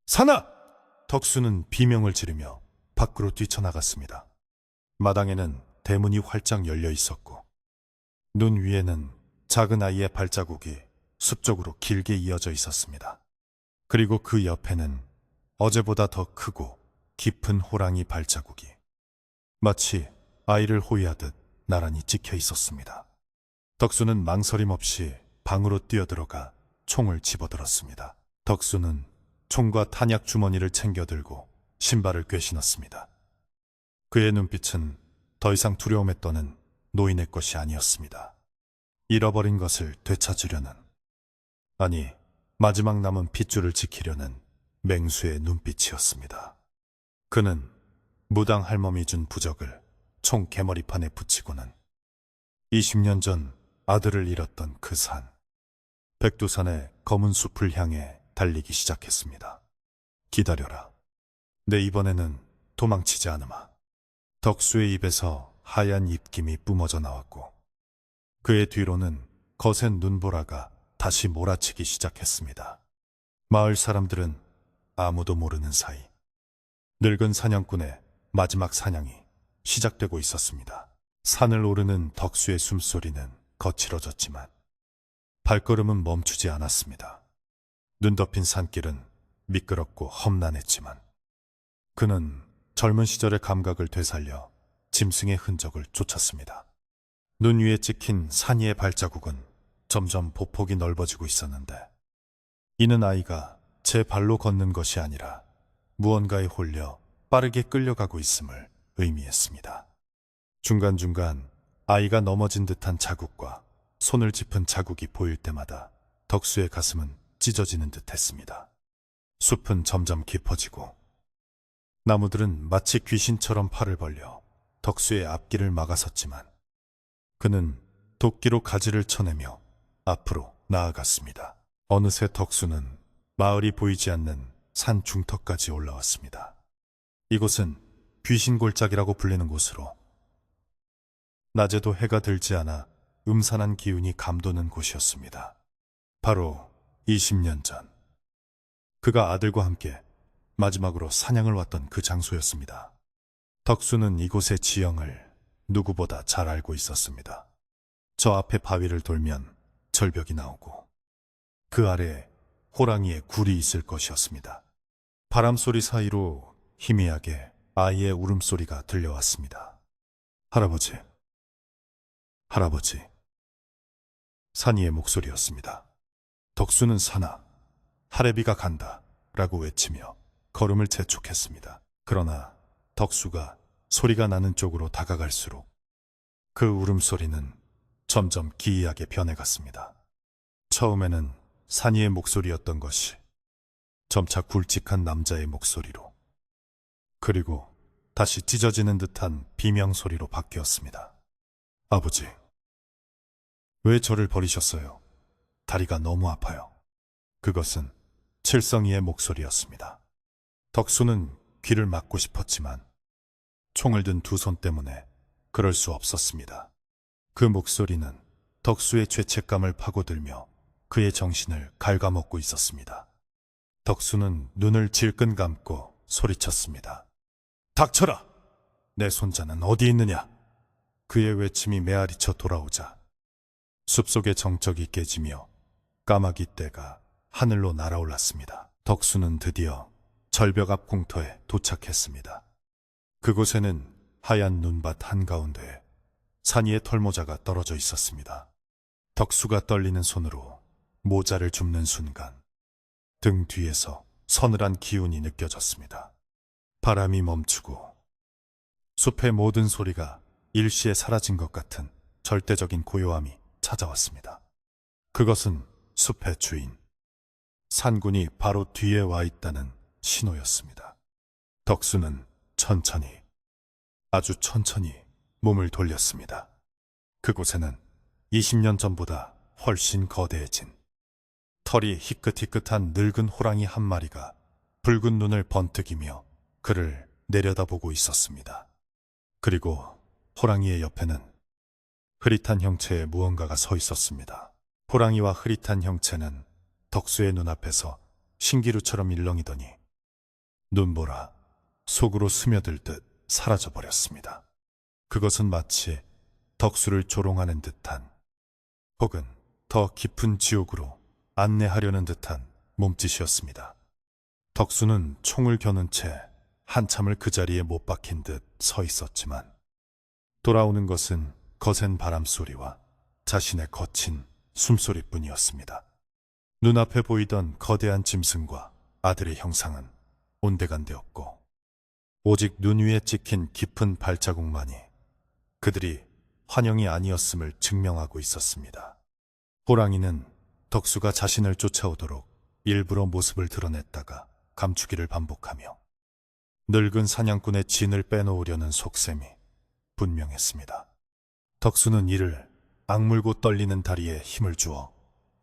산아! 덕수는 비명을 지르며 밖으로 뛰쳐나갔습니다. 마당에는 대문이 활짝 열려 있었고 눈 위에는 작은 아이의 발자국이 숲 쪽으로 길게 이어져 있었습니다. 그리고 그 옆에는 어제보다 더 크고 깊은 호랑이 발자국이 마치 아이를 호위하듯 나란히 찍혀 있었습니다. 덕수는 망설임 없이 방으로 뛰어들어가 총을 집어들었습니다. 덕수는 총과 탄약 주머니를 챙겨들고 신발을 꿰신었습니다. 그의 눈빛은 더 이상 두려움에 떠는 노인의 것이 아니었습니다. 잃어버린 것을 되찾으려는, 아니 마지막 남은 핏줄을 지키려는 맹수의 눈빛이었습니다. 그는 무당 할멈이 준 부적을 총 개머리판에 붙이고는 20년 전 아들을 잃었던 그 산, 백두산의 검은 숲을 향해 달리기 시작했습니다. 기다려라. 내 이번에는 도망치지 않으마. 덕수의 입에서 하얀 입김이 뿜어져 나왔고 그의 뒤로는 거센 눈보라가 다시 몰아치기 시작했습니다. 마을 사람들은 아무도 모르는 사이 늙은 사냥꾼의 마지막 사냥이 시작되고 있었습니다. 산을 오르는 덕수의 숨소리는 거칠어졌지만 발걸음은 멈추지 않았습니다. 눈 덮인 산길은 미끄럽고 험난했지만 그는 젊은 시절의 감각을 되살려 짐승의 흔적을 쫓았습니다. 눈 위에 찍힌 산 위의 발자국은 점점 보폭이 넓어지고 있었는데 이는 아이가 제 발로 걷는 것이 아니라 무언가에 홀려 빠르게 끌려가고 있음을 의미했습니다. 중간중간 아이가 넘어진 듯한 자국과 손을 짚은 자국이 보일 때마다 덕수의 가슴은 찢어지는 듯 했습니다. 숲은 점점 깊어지고 나무들은 마치 귀신처럼 팔을 벌려 덕수의 앞길을 막아섰지만 그는 도끼로 가지를 쳐내며 앞으로 나아갔습니다. 어느새 덕수는 마을이 보이지 않는 산 중턱까지 올라왔습니다. 이곳은 귀신골짜기라고 불리는 곳으로 낮에도 해가 들지 않아 음산한 기운이 감도는 곳이었습니다. 바로 20년 전 그가 아들과 함께 마지막으로 사냥을 왔던 그 장소였습니다. 덕수는 이곳의 지형을 누구보다 잘 알고 있었습니다. 저 앞에 바위를 돌면 절벽이 나오고 그 아래에 호랑이의 굴이 있을 것이었습니다. 바람소리 사이로 희미하게 아이의 울음소리가 들려왔습니다. 할아버지, 할아버지. 산이의 목소리였습니다. 덕수는 사나, 할애비가 간다 라고 외치며 걸음을 재촉했습니다. 그러나 덕수가 소리가 나는 쪽으로 다가갈수록 그 울음소리는 점점 기이하게 변해갔습니다. 처음에는 산이의 목소리였던 것이 점차 굵직한 남자의 목소리로 그리고 다시 찢어지는 듯한 비명소리로 바뀌었습니다. 아버지, 왜 저를 버리셨어요? 다리가 너무 아파요. 그것은 칠성이의 목소리였습니다. 덕수는 귀를 막고 싶었지만 총을 든 두 손 때문에 그럴 수 없었습니다. 그 목소리는 덕수의 죄책감을 파고들며 그의 정신을 갉아먹고 있었습니다. 덕수는 눈을 질끈 감고 소리쳤습니다. 닥쳐라! 내 손자는 어디 있느냐? 그의 외침이 메아리쳐 돌아오자 숲속의 정적이 깨지며 까마귀 떼가 하늘로 날아올랐습니다. 덕수는 드디어 절벽 앞 공터에 도착했습니다. 그곳에는 하얀 눈밭 한가운데 산이의 털모자가 떨어져 있었습니다. 덕수가 떨리는 손으로 모자를 줍는 순간 등 뒤에서 서늘한 기운이 느껴졌습니다. 바람이 멈추고 숲의 모든 소리가 일시에 사라진 것 같은 절대적인 고요함이 찾아왔습니다. 그것은 숲의 주인, 산군이 바로 뒤에 와 있다는 신호였습니다. 덕수는 천천히, 아주 천천히 몸을 돌렸습니다. 그곳에는 20년 전보다 훨씬 거대해진 털이 희끗희끗한 늙은 호랑이 한 마리가 붉은 눈을 번뜩이며 그를 내려다보고 있었습니다. 그리고 호랑이의 옆에는 흐릿한 형체의 무언가가 서 있었습니다. 호랑이와 흐릿한 형체는 덕수의 눈앞에서 신기루처럼 일렁이더니 눈보라 속으로 스며들듯 사라져버렸습니다. 그것은 마치 덕수를 조롱하는 듯한 혹은 더 깊은 지옥으로 안내하려는 듯한 몸짓이었습니다. 덕수는 총을 겨눈 채 한참을 그 자리에 못 박힌 듯 서 있었지만 돌아오는 것은 거센 바람소리와 자신의 거친 숨소리뿐이었습니다. 눈앞에 보이던 거대한 짐승과 아들의 형상은 온데간데없고 오직 눈 위에 찍힌 깊은 발자국만이 그들이 환영이 아니었음을 증명하고 있었습니다. 호랑이는 덕수가 자신을 쫓아오도록 일부러 모습을 드러냈다가 감추기를 반복하며 늙은 사냥꾼의 진을 빼놓으려는 속셈이 분명했습니다. 덕수는 이를 악물고 떨리는 다리에 힘을 주어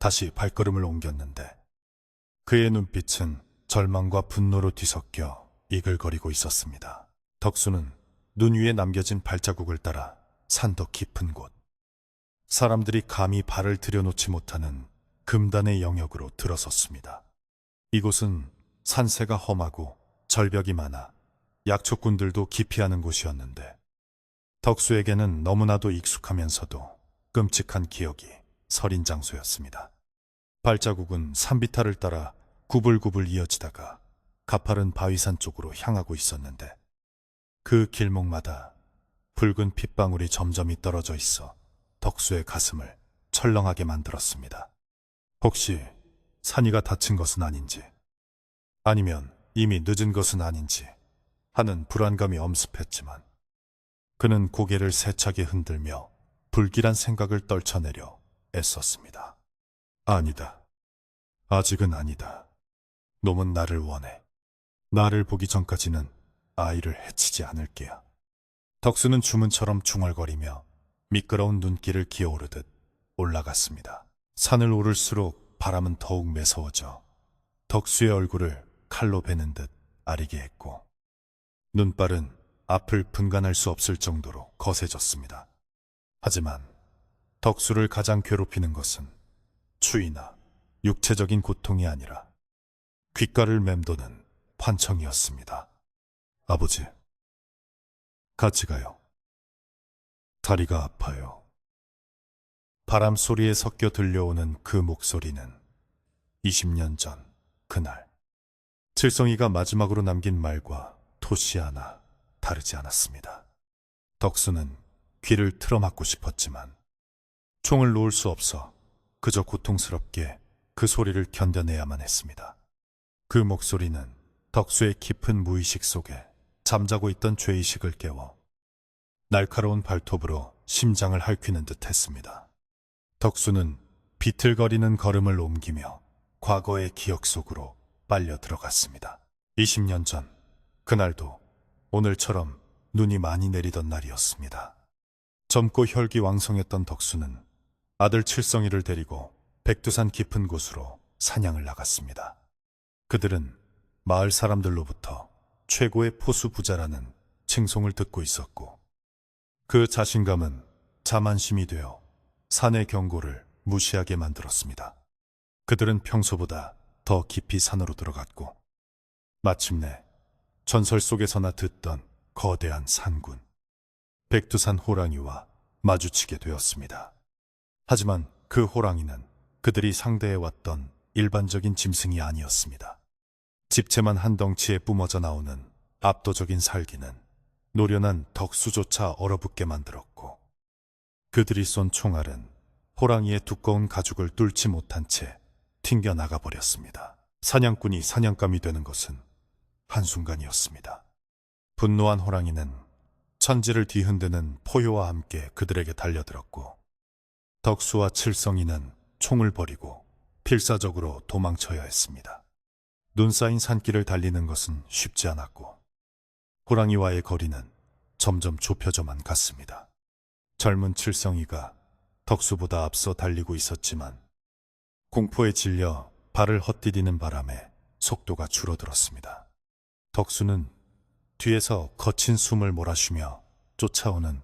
다시 발걸음을 옮겼는데 그의 눈빛은 절망과 분노로 뒤섞여 이글거리고 있었습니다. 덕수는 눈 위에 남겨진 발자국을 따라 산더 깊은 곳, 사람들이 감히 발을 들여놓지 못하는 금단의 영역으로 들어섰습니다. 이곳은 산세가 험하고 절벽이 많아 약초꾼들도 기피하는 곳이었는데 덕수에게는 너무나도 익숙하면서도 끔찍한 기억이 서린 장소였습니다. 발자국은 산비탈을 따라 구불구불 이어지다가 가파른 바위산 쪽으로 향하고 있었는데 그 길목마다 붉은 핏방울이 점점이 떨어져 있어 덕수의 가슴을 철렁하게 만들었습니다. 혹시 산이가 다친 것은 아닌지, 아니면 이미 늦은 것은 아닌지 하는 불안감이 엄습했지만 그는 고개를 세차게 흔들며 불길한 생각을 떨쳐내려 애썼습니다. 아니다. 아직은 아니다. 놈은 나를 원해. 나를 보기 전까지는 아이를 해치지 않을게요. 덕수는 주문처럼 중얼거리며 미끄러운 눈길을 기어오르듯 올라갔습니다. 산을 오를수록 바람은 더욱 매서워져 덕수의 얼굴을 칼로 베는 듯 아리게 했고 눈발은 앞을 분간할 수 없을 정도로 거세졌습니다. 하지만 덕수를 가장 괴롭히는 것은 추위나 육체적인 고통이 아니라 귓가를 맴도는 환청이었습니다. 아버지, 같이 가요. 다리가 아파요. 바람 소리에 섞여 들려오는 그 목소리는 20년 전 그날 칠성이가 마지막으로 남긴 말과 토시 하나 다르지 않았습니다. 덕수는 귀를 틀어막고 싶었지만 총을 놓을 수 없어 그저 고통스럽게 그 소리를 견뎌내야만 했습니다. 그 목소리는 덕수의 깊은 무의식 속에 잠자고 있던 죄의식을 깨워 날카로운 발톱으로 심장을 핥히는 듯 했습니다. 덕수는 비틀거리는 걸음을 옮기며 과거의 기억 속으로 빨려 들어갔습니다. 20년 전 그날도 오늘처럼 눈이 많이 내리던 날이었습니다. 젊고 혈기왕성했던 덕수는 아들 칠성이를 데리고 백두산 깊은 곳으로 사냥을 나갔습니다. 그들은 마을 사람들로부터 최고의 포수 부자라는 칭송을 듣고 있었고 그 자신감은 자만심이 되어 산의 경고를 무시하게 만들었습니다. 그들은 평소보다 더 깊이 산으로 들어갔고 마침내 전설 속에서나 듣던 거대한 산군 백두산 호랑이와 마주치게 되었습니다. 하지만 그 호랑이는 그들이 상대해왔던 일반적인 짐승이 아니었습니다. 집채만 한 덩치에 뿜어져 나오는 압도적인 살기는 노련한 덕수조차 얼어붙게 만들었고 그들이 쏜 총알은 호랑이의 두꺼운 가죽을 뚫지 못한 채 튕겨나가 버렸습니다. 사냥꾼이 사냥감이 되는 것은 한순간이었습니다. 분노한 호랑이는 천지를 뒤흔드는 포효와 함께 그들에게 달려들었고 덕수와 칠성이는 총을 버리고 필사적으로 도망쳐야 했습니다. 눈 쌓인 산길을 달리는 것은 쉽지 않았고 호랑이와의 거리는 점점 좁혀져만 갔습니다. 젊은 칠성이가 덕수보다 앞서 달리고 있었지만 공포에 질려 발을 헛디디는 바람에 속도가 줄어들었습니다. 덕수는 뒤에서 거친 숨을 몰아쉬며 쫓아오는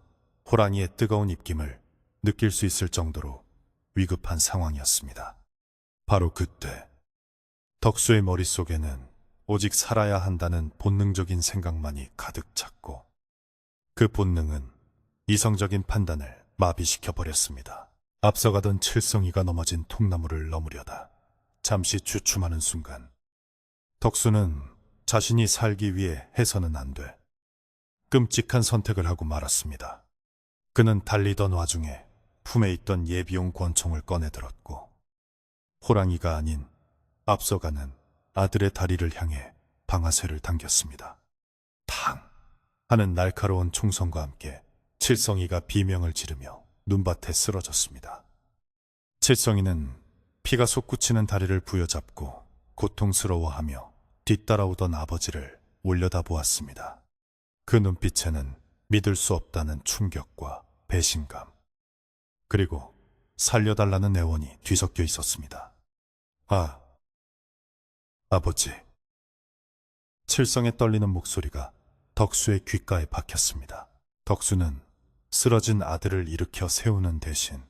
호랑이의 뜨거운 입김을 느낄 수 있을 정도로 위급한 상황이었습니다. 바로 그때 덕수의 머릿속에는 오직 살아야 한다는 본능적인 생각만이 가득 찼고 그 본능은 이성적인 판단을 마비시켜버렸습니다. 앞서가던 칠성이가 넘어진 통나무를 넘으려다 잠시 주춤하는 순간 덕수는 자신이 살기 위해 해서는 안 돼 끔찍한 선택을 하고 말았습니다. 그는 달리던 와중에 품에 있던 예비용 권총을 꺼내들었고 호랑이가 아닌 앞서가는 아들의 다리를 향해 방아쇠를 당겼습니다. 탕! 하는 날카로운 총성과 함께 칠성이가 비명을 지르며 눈밭에 쓰러졌습니다. 칠성이는 피가 솟구치는 다리를 부여잡고 고통스러워하며 뒤따라오던 아버지를 올려다보았습니다. 그 눈빛에는 믿을 수 없다는 충격과 배신감, 그리고 살려달라는 애원이 뒤섞여 있었습니다. 아버지. 칠성에 떨리는 목소리가 덕수의 귓가에 박혔습니다. 덕수는 쓰러진 아들을 일으켜 세우는 대신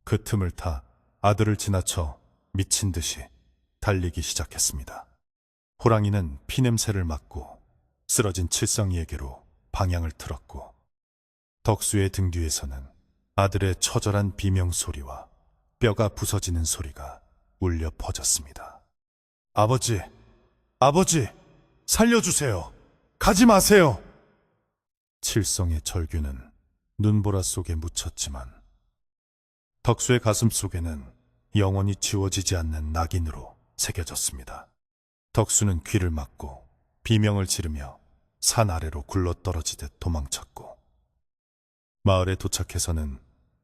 그 틈을 타 아들을 지나쳐 미친 듯이 달리기 시작했습니다. 호랑이는 피냄새를 맡고 쓰러진 칠성이에게로 방향을 틀었고 덕수의 등 뒤에서는 아들의 처절한 비명소리와 뼈가 부서지는 소리가 울려 퍼졌습니다. 아버지, 아버지, 살려주세요. 가지 마세요. 칠성의 절규는 눈보라 속에 묻혔지만 덕수의 가슴 속에는 영원히 지워지지 않는 낙인으로 새겨졌습니다. 덕수는 귀를 막고 비명을 지르며 산 아래로 굴러떨어지듯 도망쳤고 마을에 도착해서는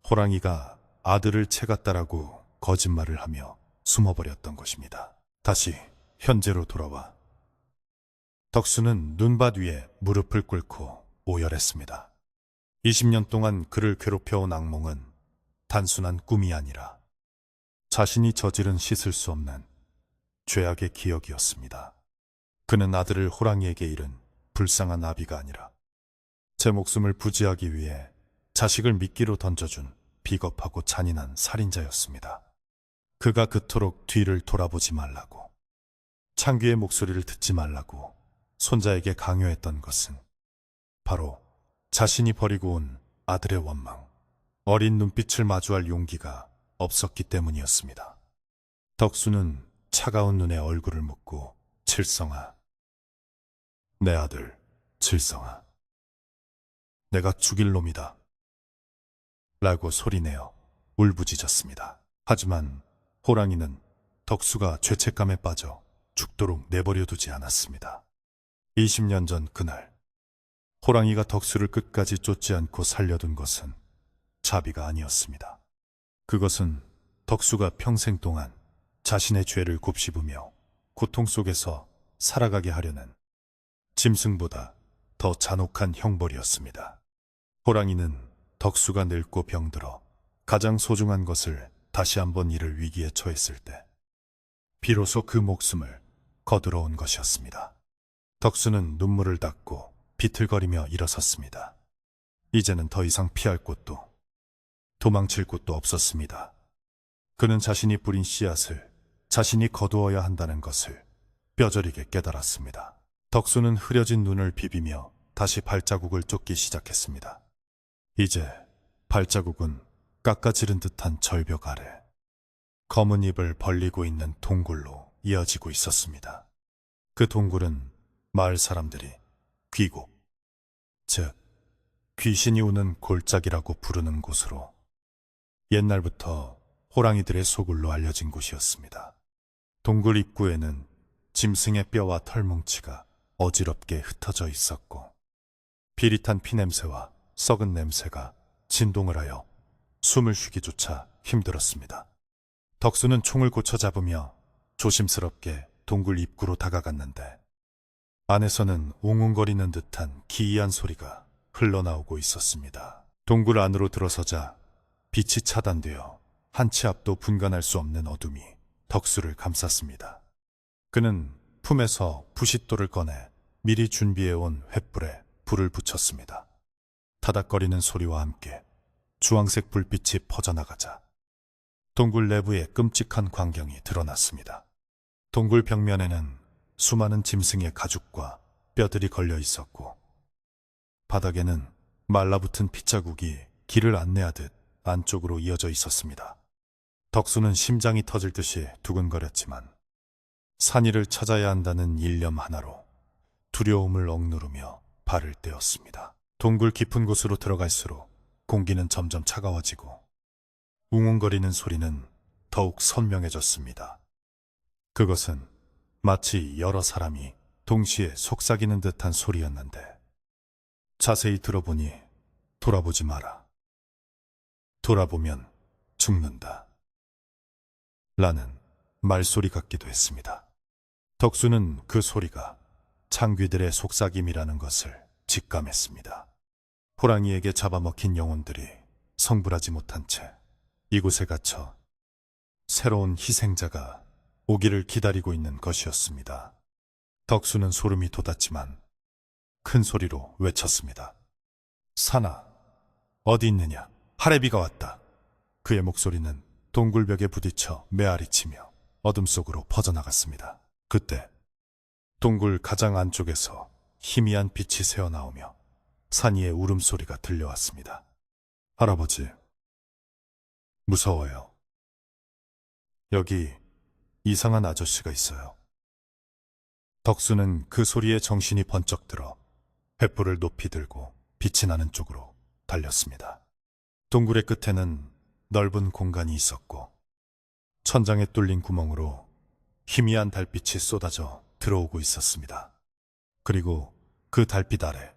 호랑이가 아들을 채갔다라고 거짓말을 하며 숨어버렸던 것입니다. 다시 현재로 돌아와 덕수는 눈밭 위에 무릎을 꿇고 오열했습니다. 20년 동안 그를 괴롭혀온 악몽은 단순한 꿈이 아니라 자신이 저지른 씻을 수 없는 죄악의 기억이었습니다. 그는 아들을 호랑이에게 잃은 불쌍한 아비가 아니라 제 목숨을 부지하기 위해 자식을 미끼로 던져준 비겁하고 잔인한 살인자였습니다. 그가 그토록 뒤를 돌아보지 말라고, 창귀의 목소리를 듣지 말라고 손자에게 강요했던 것은 바로 자신이 버리고 온 아들의 원망, 어린 눈빛을 마주할 용기가 없었기 때문이었습니다. 덕수는 차가운 눈에 얼굴을 묻고 칠성아, 내 아들 칠성아, 내가 죽일 놈이다 라고 소리내어 울부짖었습니다. 하지만 호랑이는 덕수가 죄책감에 빠져 죽도록 내버려 두지 않았습니다. 20년 전 그날 호랑이가 덕수를 끝까지 쫓지 않고 살려둔 것은 자비가 아니었습니다. 그것은 덕수가 평생 동안 자신의 죄를 곱씹으며 고통 속에서 살아가게 하려는 짐승보다 더 잔혹한 형벌이었습니다. 호랑이는 덕수가 늙고 병들어 가장 소중한 것을 다시 한번 잃을 위기에 처했을 때 비로소 그 목숨을 거두러 온 것이었습니다. 덕수는 눈물을 닦고 비틀거리며 일어섰습니다. 이제는 더 이상 피할 곳도 도망칠 곳도 없었습니다. 그는 자신이 뿌린 씨앗을 자신이 거두어야 한다는 것을 뼈저리게 깨달았습니다. 덕수는 흐려진 눈을 비비며 다시 발자국을 쫓기 시작했습니다. 이제 발자국은 깎아지른 듯한 절벽 아래 검은 입을 벌리고 있는 동굴로 이어지고 있었습니다. 그 동굴은 마을 사람들이 귀곡, 즉 귀신이 우는 골짜기라고 부르는 곳으로 옛날부터 호랑이들의 소굴로 알려진 곳이었습니다. 동굴 입구에는 짐승의 뼈와 털뭉치가 어지럽게 흩어져 있었고 비릿한 피냄새와 썩은 냄새가 진동을 하여 숨을 쉬기조차 힘들었습니다. 덕수는 총을 고쳐 잡으며 조심스럽게 동굴 입구로 다가갔는데 안에서는 웅웅거리는 듯한 기이한 소리가 흘러나오고 있었습니다. 동굴 안으로 들어서자 빛이 차단되어 한 치 앞도 분간할 수 없는 어둠이 덕수를 감쌌습니다. 그는 품에서 부싯돌을 꺼내 미리 준비해온 횃불에 불을 붙였습니다. 타닥거리는 소리와 함께 주황색 불빛이 퍼져나가자 동굴 내부의 끔찍한 광경이 드러났습니다. 동굴 벽면에는 수많은 짐승의 가죽과 뼈들이 걸려 있었고 바닥에는 말라붙은 핏자국이 길을 안내하듯 안쪽으로 이어져 있었습니다. 덕수는 심장이 터질 듯이 두근거렸지만 산이를 찾아야 한다는 일념 하나로 두려움을 억누르며 발을 떼었습니다. 동굴 깊은 곳으로 들어갈수록 공기는 점점 차가워지고 웅웅거리는 소리는 더욱 선명해졌습니다. 그것은 마치 여러 사람이 동시에 속삭이는 듯한 소리였는데 자세히 들어보니 돌아보지 마라. 돌아보면 죽는다. 라는 말소리 같기도 했습니다. 덕수는 그 소리가 창귀들의 속삭임이라는 것을 직감했습니다. 호랑이에게 잡아먹힌 영혼들이 성불하지 못한 채 이곳에 갇혀 새로운 희생자가 오기를 기다리고 있는 것이었습니다. 덕수는 소름이 돋았지만 큰 소리로 외쳤습니다. 산아, 어디 있느냐? 하레비가 왔다. 그의 목소리는 동굴벽에 부딪혀 메아리치며 어둠 속으로 퍼져나갔습니다. 그때 동굴 가장 안쪽에서 희미한 빛이 새어나오며 산이의 울음소리가 들려왔습니다. 할아버지, 무서워요. 여기 이상한 아저씨가 있어요. 덕수는 그 소리에 정신이 번쩍 들어 횃불을 높이 들고 빛이 나는 쪽으로 달렸습니다. 동굴의 끝에는 넓은 공간이 있었고 천장에 뚫린 구멍으로 희미한 달빛이 쏟아져 들어오고 있었습니다. 그리고 그 달빛 아래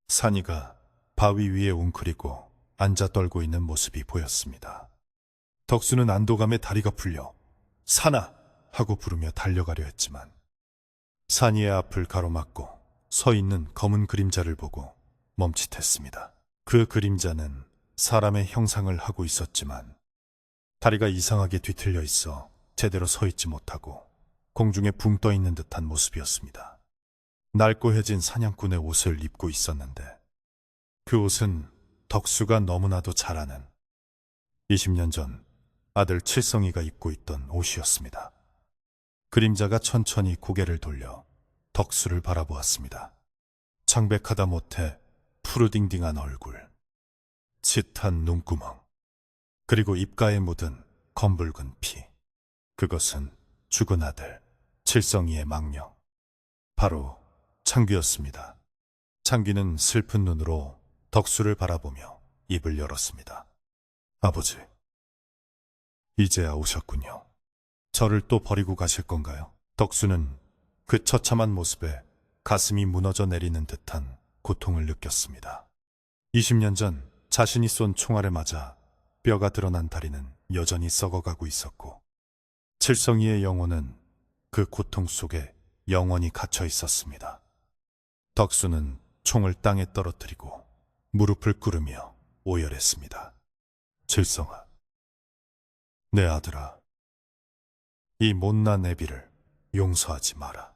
산이가 바위 위에 웅크리고 앉아 떨고 있는 모습이 보였습니다. 덕수는 안도감에 다리가 풀려 산아! 하고 부르며 달려가려 했지만 산이의 앞을 가로막고 서 있는 검은 그림자를 보고 멈칫했습니다. 그 그림자는 사람의 형상을 하고 있었지만 다리가 이상하게 뒤틀려 있어 제대로 서 있지 못하고 공중에 붕 떠 있는 듯한 모습이었습니다. 낡고해진 사냥꾼의 옷을 입고 있었는데 그 옷은 덕수가 너무나도 잘 아는 20년 전 아들 칠성이가 입고 있던 옷이었습니다. 그림자가 천천히 고개를 돌려 덕수를 바라보았습니다. 창백하다 못해 푸르딩딩한 얼굴, 짙은 눈구멍, 그리고 입가에 묻은 검붉은 피. 그것은 죽은 아들 칠성이의 망령, 바로 창귀였습니다. 창귀는 슬픈 눈으로 덕수를 바라보며 입을 열었습니다. 아버지, 이제야 오셨군요. 저를 또 버리고 가실 건가요? 덕수는 그 처참한 모습에 가슴이 무너져 내리는 듯한 고통을 느꼈습니다. 20년 전 자신이 쏜 총알에 맞아 뼈가 드러난 다리는 여전히 썩어가고 있었고 칠성이의 영혼은 그 고통 속에 영원히 갇혀 있었습니다. 덕수는 총을 땅에 떨어뜨리고 무릎을 꿇으며 오열했습니다. 칠성아, 내 아들아, 이 못난 애비를 용서하지 마라.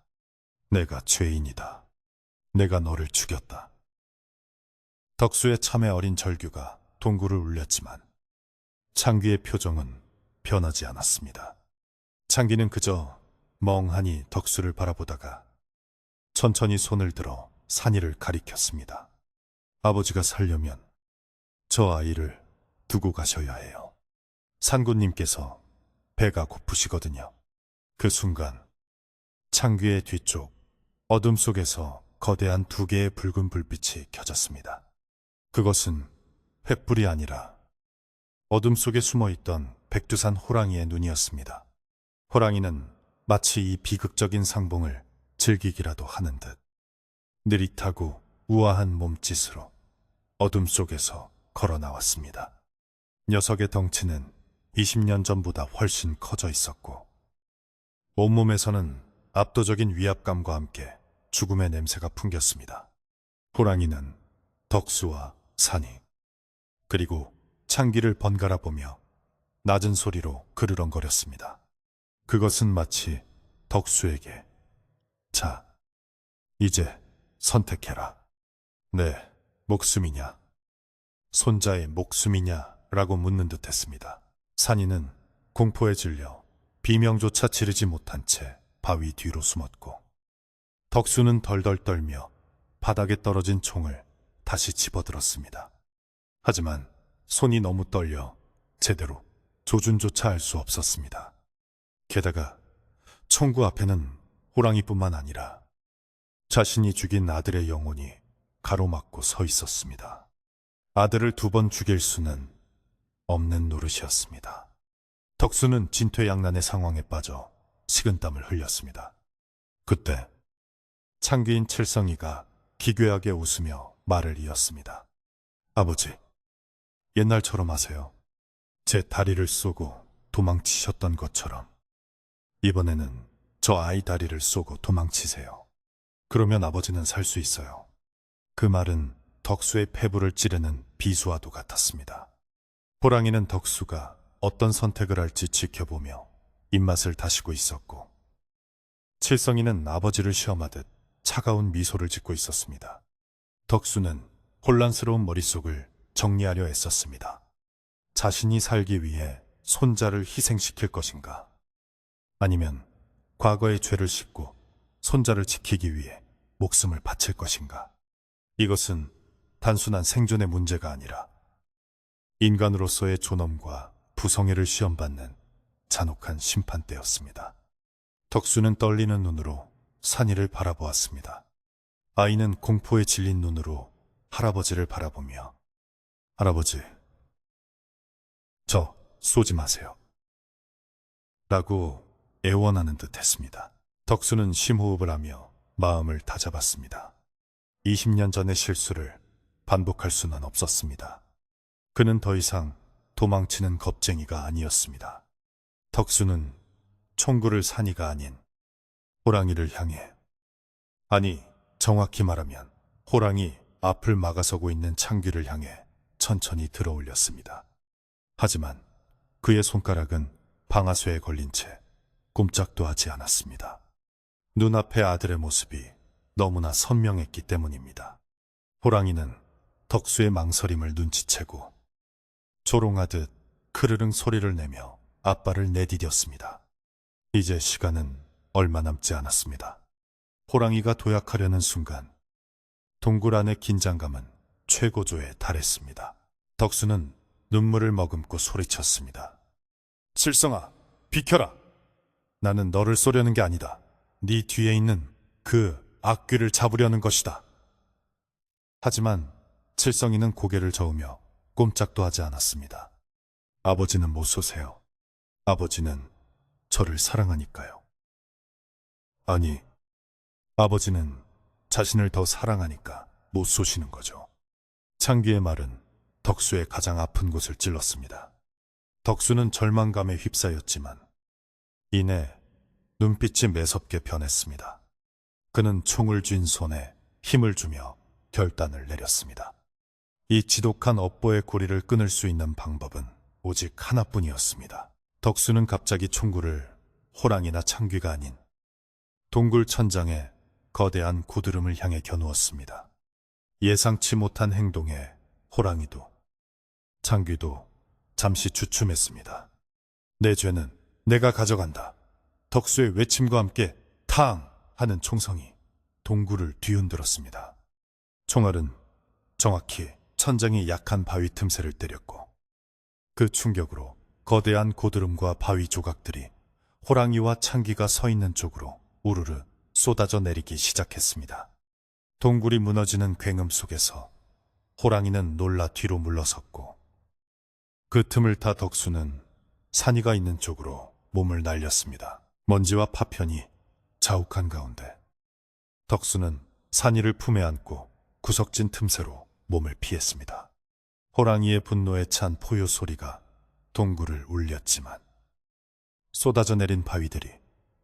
내가 죄인이다. 내가 너를 죽였다. 덕수의 참에 어린 절규가 동굴을 울렸지만 창귀의 표정은 변하지 않았습니다. 창귀는 그저 멍하니 덕수를 바라보다가 천천히 손을 들어 산이를 가리켰습니다. 아버지가 살려면 저 아이를 두고 가셔야 해요. 산군님께서 배가 고프시거든요. 그 순간 창귀의 뒤쪽 어둠 속에서 거대한 두 개의 붉은 불빛이 켜졌습니다. 그것은 횃불이 아니라 어둠 속에 숨어있던 백두산 호랑이의 눈이었습니다. 호랑이는 마치 이 비극적인 상봉을 즐기기라도 하는 듯 느릿하고 우아한 몸짓으로 어둠 속에서 걸어 나왔습니다. 녀석의 덩치는 20년 전보다 훨씬 커져 있었고 온몸에서는 압도적인 위압감과 함께 죽음의 냄새가 풍겼습니다. 호랑이는 덕수와 산이 그리고 창귀를 번갈아 보며 낮은 소리로 그르렁거렸습니다. 그것은 마치 덕수에게 자, 이제 선택해라. 내 목숨이냐 손자의 목숨이냐 라고 묻는 듯 했습니다. 산이는 공포에 질려 비명조차 지르지 못한 채 바위 뒤로 숨었고 덕수는 덜덜 떨며 바닥에 떨어진 총을 다시 집어들었습니다. 하지만 손이 너무 떨려 제대로 조준조차 할 수 없었습니다. 게다가 총구 앞에는 호랑이뿐만 아니라 자신이 죽인 아들의 영혼이 가로막고 서 있었습니다. 아들을 2번 죽일 수는 없는 노릇이었습니다. 덕수는 진퇴양난의 상황에 빠져 식은땀을 흘렸습니다. 그때 창귀인 칠성이가 기괴하게 웃으며 말을 이었습니다. 아버지, 옛날처럼 하세요. 제 다리를 쏘고 도망치셨던 것처럼 이번에는 저 아이 다리를 쏘고 도망치세요. 그러면 아버지는 살 수 있어요. 그 말은 덕수의 폐부를 찌르는 비수와도 같았습니다. 호랑이는 덕수가 어떤 선택을 할지 지켜보며 입맛을 다시고 있었고, 칠성이는 아버지를 시험하듯 차가운 미소를 짓고 있었습니다. 덕수는 혼란스러운 머릿속을 정리하려 애썼습니다. 자신이 살기 위해 손자를 희생시킬 것인가? 아니면 과거의 죄를 씻고 손자를 지키기 위해 목숨을 바칠 것인가? 이것은 단순한 생존의 문제가 아니라 인간으로서의 존엄과 부성애를 시험받는 잔혹한 심판대였습니다. 덕수는 떨리는 눈으로 산이를 바라보았습니다. 아이는 공포에 질린 눈으로 할아버지를 바라보며 할아버지, 저 쏘지 마세요. 라고 애원하는 듯 했습니다. 덕수는 심호흡을 하며 마음을 다잡았습니다. 20년 전의 실수를 반복할 수는 없었습니다. 그는 더 이상 도망치는 겁쟁이가 아니었습니다. 덕수는 총구를 산이가 아닌 호랑이를 향해, 아니 정확히 말하면 호랑이 앞을 막아서고 있는 창귀를 향해 천천히 들어 올렸습니다. 하지만 그의 손가락은 방아쇠에 걸린 채 꼼짝도 하지 않았습니다. 눈앞의 아들의 모습이 너무나 선명했기 때문입니다. 호랑이는 덕수의 망설임을 눈치채고 조롱하듯 크르릉 소리를 내며 앞발을 내디뎠습니다. 이제 시간은 얼마 남지 않았습니다. 호랑이가 도약하려는 순간 동굴 안의 긴장감은 최고조에 달했습니다. 덕수는 눈물을 머금고 소리쳤습니다. 칠성아, 비켜라. 나는 너를 쏘려는 게 아니다. 네 뒤에 있는 그 악귀를 잡으려는 것이다. 하지만 칠성이는 고개를 저으며 꼼짝도 하지 않았습니다. 아버지는 못 쏘세요. 아버지는 저를 사랑하니까요. 아니, 아버지는 자신을 더 사랑하니까 못 쏘시는 거죠. 창귀의 말은 덕수의 가장 아픈 곳을 찔렀습니다. 덕수는 절망감에 휩싸였지만 이내 눈빛이 매섭게 변했습니다. 그는 총을 쥔 손에 힘을 주며 결단을 내렸습니다. 이 지독한 업보의 고리를 끊을 수 있는 방법은 오직 하나뿐이었습니다. 덕수는 갑자기 총구를 호랑이나 창귀가 아닌 동굴 천장에 거대한 고드름을 향해 겨누었습니다. 예상치 못한 행동에 호랑이도 창귀도 잠시 주춤했습니다. 내 죄는 내가 가져간다. 덕수의 외침과 함께 탕! 하는 총성이 동굴을 뒤흔들었습니다. 총알은 정확히 천장의 약한 바위 틈새를 때렸고 그 충격으로 거대한 고드름과 바위 조각들이 호랑이와 창귀가 서 있는 쪽으로 우르르 쏟아져 내리기 시작했습니다. 동굴이 무너지는 굉음 속에서 호랑이는 놀라 뒤로 물러섰고 그 틈을 타 덕수는 산이가 있는 쪽으로 몸을 날렸습니다. 먼지와 파편이 자욱한 가운데 덕수는 산이를 품에 안고 구석진 틈새로 몸을 피했습니다. 호랑이의 분노에 찬 포효 소리가 동굴을 울렸지만 쏟아져 내린 바위들이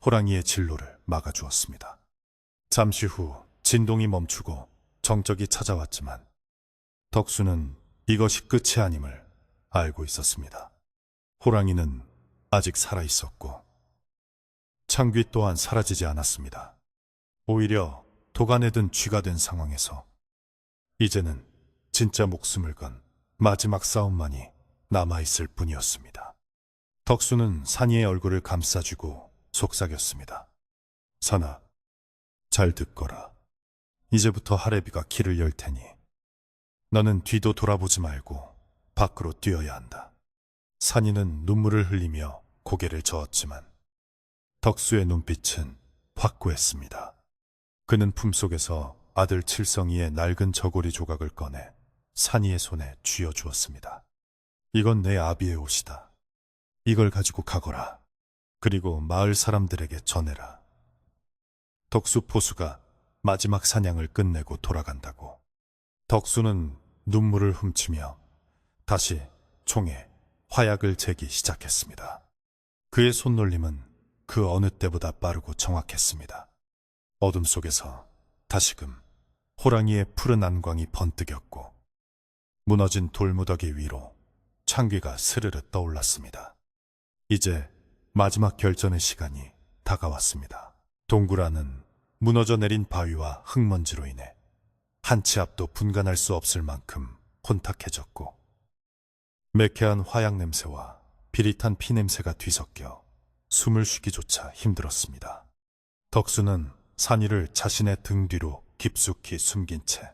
호랑이의 진로를 막아주었습니다. 잠시 후 진동이 멈추고 정적이 찾아왔지만 덕수는 이것이 끝이 아님을 알고 있었습니다. 호랑이는 아직 살아있었고 창귀 또한 사라지지 않았습니다. 오히려 도간에 든 쥐가 된 상황에서 이제는 진짜 목숨을 건 마지막 싸움만이 남아있을 뿐이었습니다. 덕수는 산이의 얼굴을 감싸쥐고 속삭였습니다. 산아, 잘 듣거라. 이제부터 하레비가 길을 열 테니 너는 뒤도 돌아보지 말고 밖으로 뛰어야 한다. 산이는 눈물을 흘리며 고개를 저었지만 덕수의 눈빛은 확고했습니다. 그는 품속에서 아들 칠성이의 낡은 저고리 조각을 꺼내 산이의 손에 쥐어주었습니다. 이건 내 아비의 옷이다. 이걸 가지고 가거라. 그리고 마을 사람들에게 전해라. 덕수 포수가 마지막 사냥을 끝내고 돌아간다고. 덕수는 눈물을 훔치며 다시 총에 화약을 재기 시작했습니다. 그의 손놀림은 그 어느 때보다 빠르고 정확했습니다. 어둠 속에서 다시금 호랑이의 푸른 안광이 번뜩였고 무너진 돌무더기 위로 창귀가 스르르 떠올랐습니다. 이제 마지막 결전의 시간이 다가왔습니다. 동굴 안은 무너져 내린 바위와 흙먼지로 인해 한 치 앞도 분간할 수 없을 만큼 혼탁해졌고, 매캐한 화약 냄새와 비릿한 피 냄새가 뒤섞여 숨을 쉬기조차 힘들었습니다. 덕수는 산이를 자신의 등 뒤로 깊숙이 숨긴 채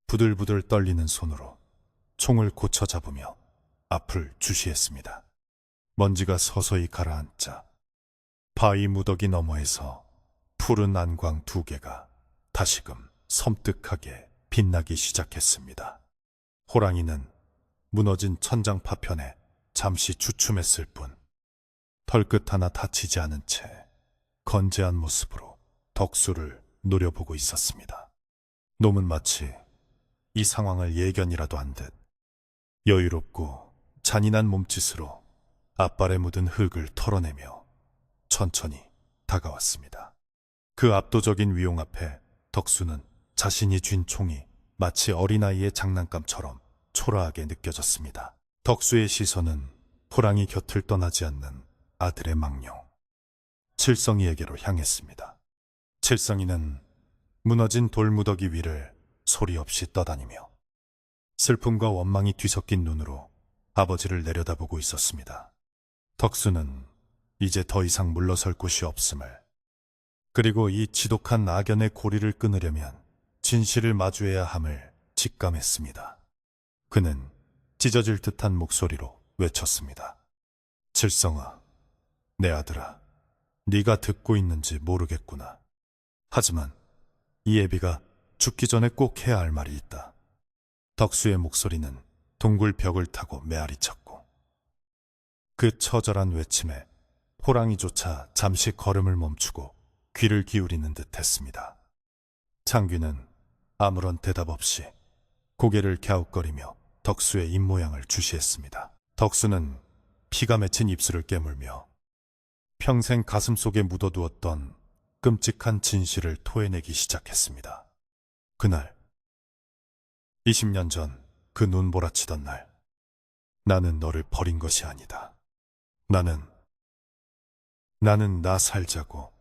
부들부들 떨리는 손으로 총을 고쳐 잡으며 앞을 주시했습니다. 먼지가 서서히 가라앉자 바위 무더기 너머에서 푸른 안광 두 개가 다시금 섬뜩하게 빛나기 시작했습니다. 호랑이는 무너진 천장 파편에 잠시 주춤했을 뿐 털끝 하나 다치지 않은 채 건재한 모습으로 덕수를 노려보고 있었습니다. 놈은 마치 이 상황을 예견이라도 한 듯 여유롭고 잔인한 몸짓으로 앞발에 묻은 흙을 털어내며 천천히 다가왔습니다. 그 압도적인 위용 앞에 덕수는 자신이 쥔 총이 마치 어린아이의 장난감처럼 초라하게 느껴졌습니다. 덕수의 시선은 호랑이 곁을 떠나지 않는 아들의 망령 칠성이에게로 향했습니다. 칠성이는 무너진 돌무더기 위를 소리 없이 떠다니며 슬픔과 원망이 뒤섞인 눈으로 아버지를 내려다보고 있었습니다. 덕수는 이제 더 이상 물러설 곳이 없음을, 그리고 이 지독한 악연의 고리를 끊으려면 진실을 마주해야 함을 직감했습니다. 그는 찢어질 듯한 목소리로 외쳤습니다. 칠성아, 내 아들아, 네가 듣고 있는지 모르겠구나. 하지만 이 애비가 죽기 전에 꼭 해야 할 말이 있다. 덕수의 목소리는 동굴 벽을 타고 메아리쳤고, 그 처절한 외침에 호랑이조차 잠시 걸음을 멈추고 귀를 기울이는 듯 했습니다. 창귀는 아무런 대답 없이 고개를 갸웃거리며 덕수의 입모양을 주시했습니다. 덕수는 피가 맺힌 입술을 깨물며 평생 가슴속에 묻어두었던 끔찍한 진실을 토해내기 시작했습니다. 그날, 20년 전 그 눈보라치던 날, 나는 너를 버린 것이 아니다. 나는 나 살자고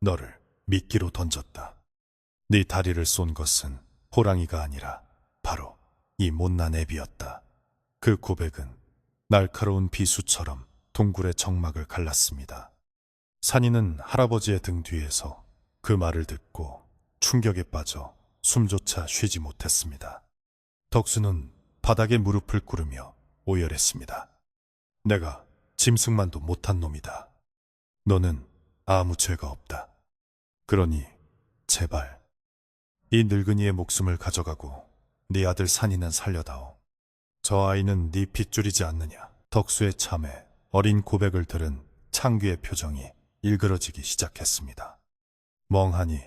너를 미끼로 던졌다. 네 다리를 쏜 것은 호랑이가 아니라 바로 이 못난 애비였다. 그 고백은 날카로운 비수처럼 동굴의 정막을 갈랐습니다. 산이는 할아버지의 등 뒤에서 그 말을 듣고 충격에 빠져 숨조차 쉬지 못했습니다. 덕수는 바닥에 무릎을 꿇으며 오열했습니다. 내가 짐승만도 못한 놈이다. 너는 아무 죄가 없다. 그러니 제발 이 늙은이의 목숨을 가져가고 네 아들 산이는 살려다오. 저 아이는 네 핏줄이지 않느냐. 덕수의 참에 어린 고백을 들은 창귀의 표정이 일그러지기 시작했습니다. 멍하니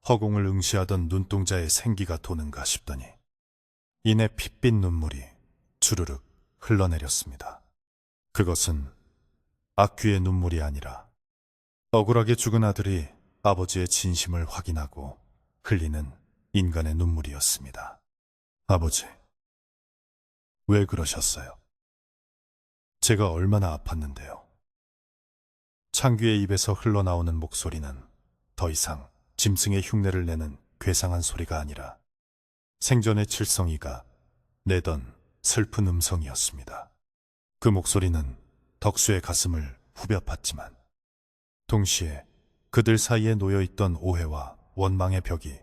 허공을 응시하던 눈동자에 생기가 도는가 싶더니 이내 핏빛 눈물이 주르륵 흘러내렸습니다. 그것은 악귀의 눈물이 아니라 억울하게 죽은 아들이 아버지의 진심을 확인하고 흘리는 인간의 눈물이었습니다. 아버지, 왜 그러셨어요? 제가 얼마나 아팠는데요. 창귀의 입에서 흘러나오는 목소리는 더 이상 짐승의 흉내를 내는 괴상한 소리가 아니라 생전의 칠성이가 내던 슬픈 음성이었습니다. 그 목소리는 덕수의 가슴을 후벼 팠지만 동시에 그들 사이에 놓여있던 오해와 원망의 벽이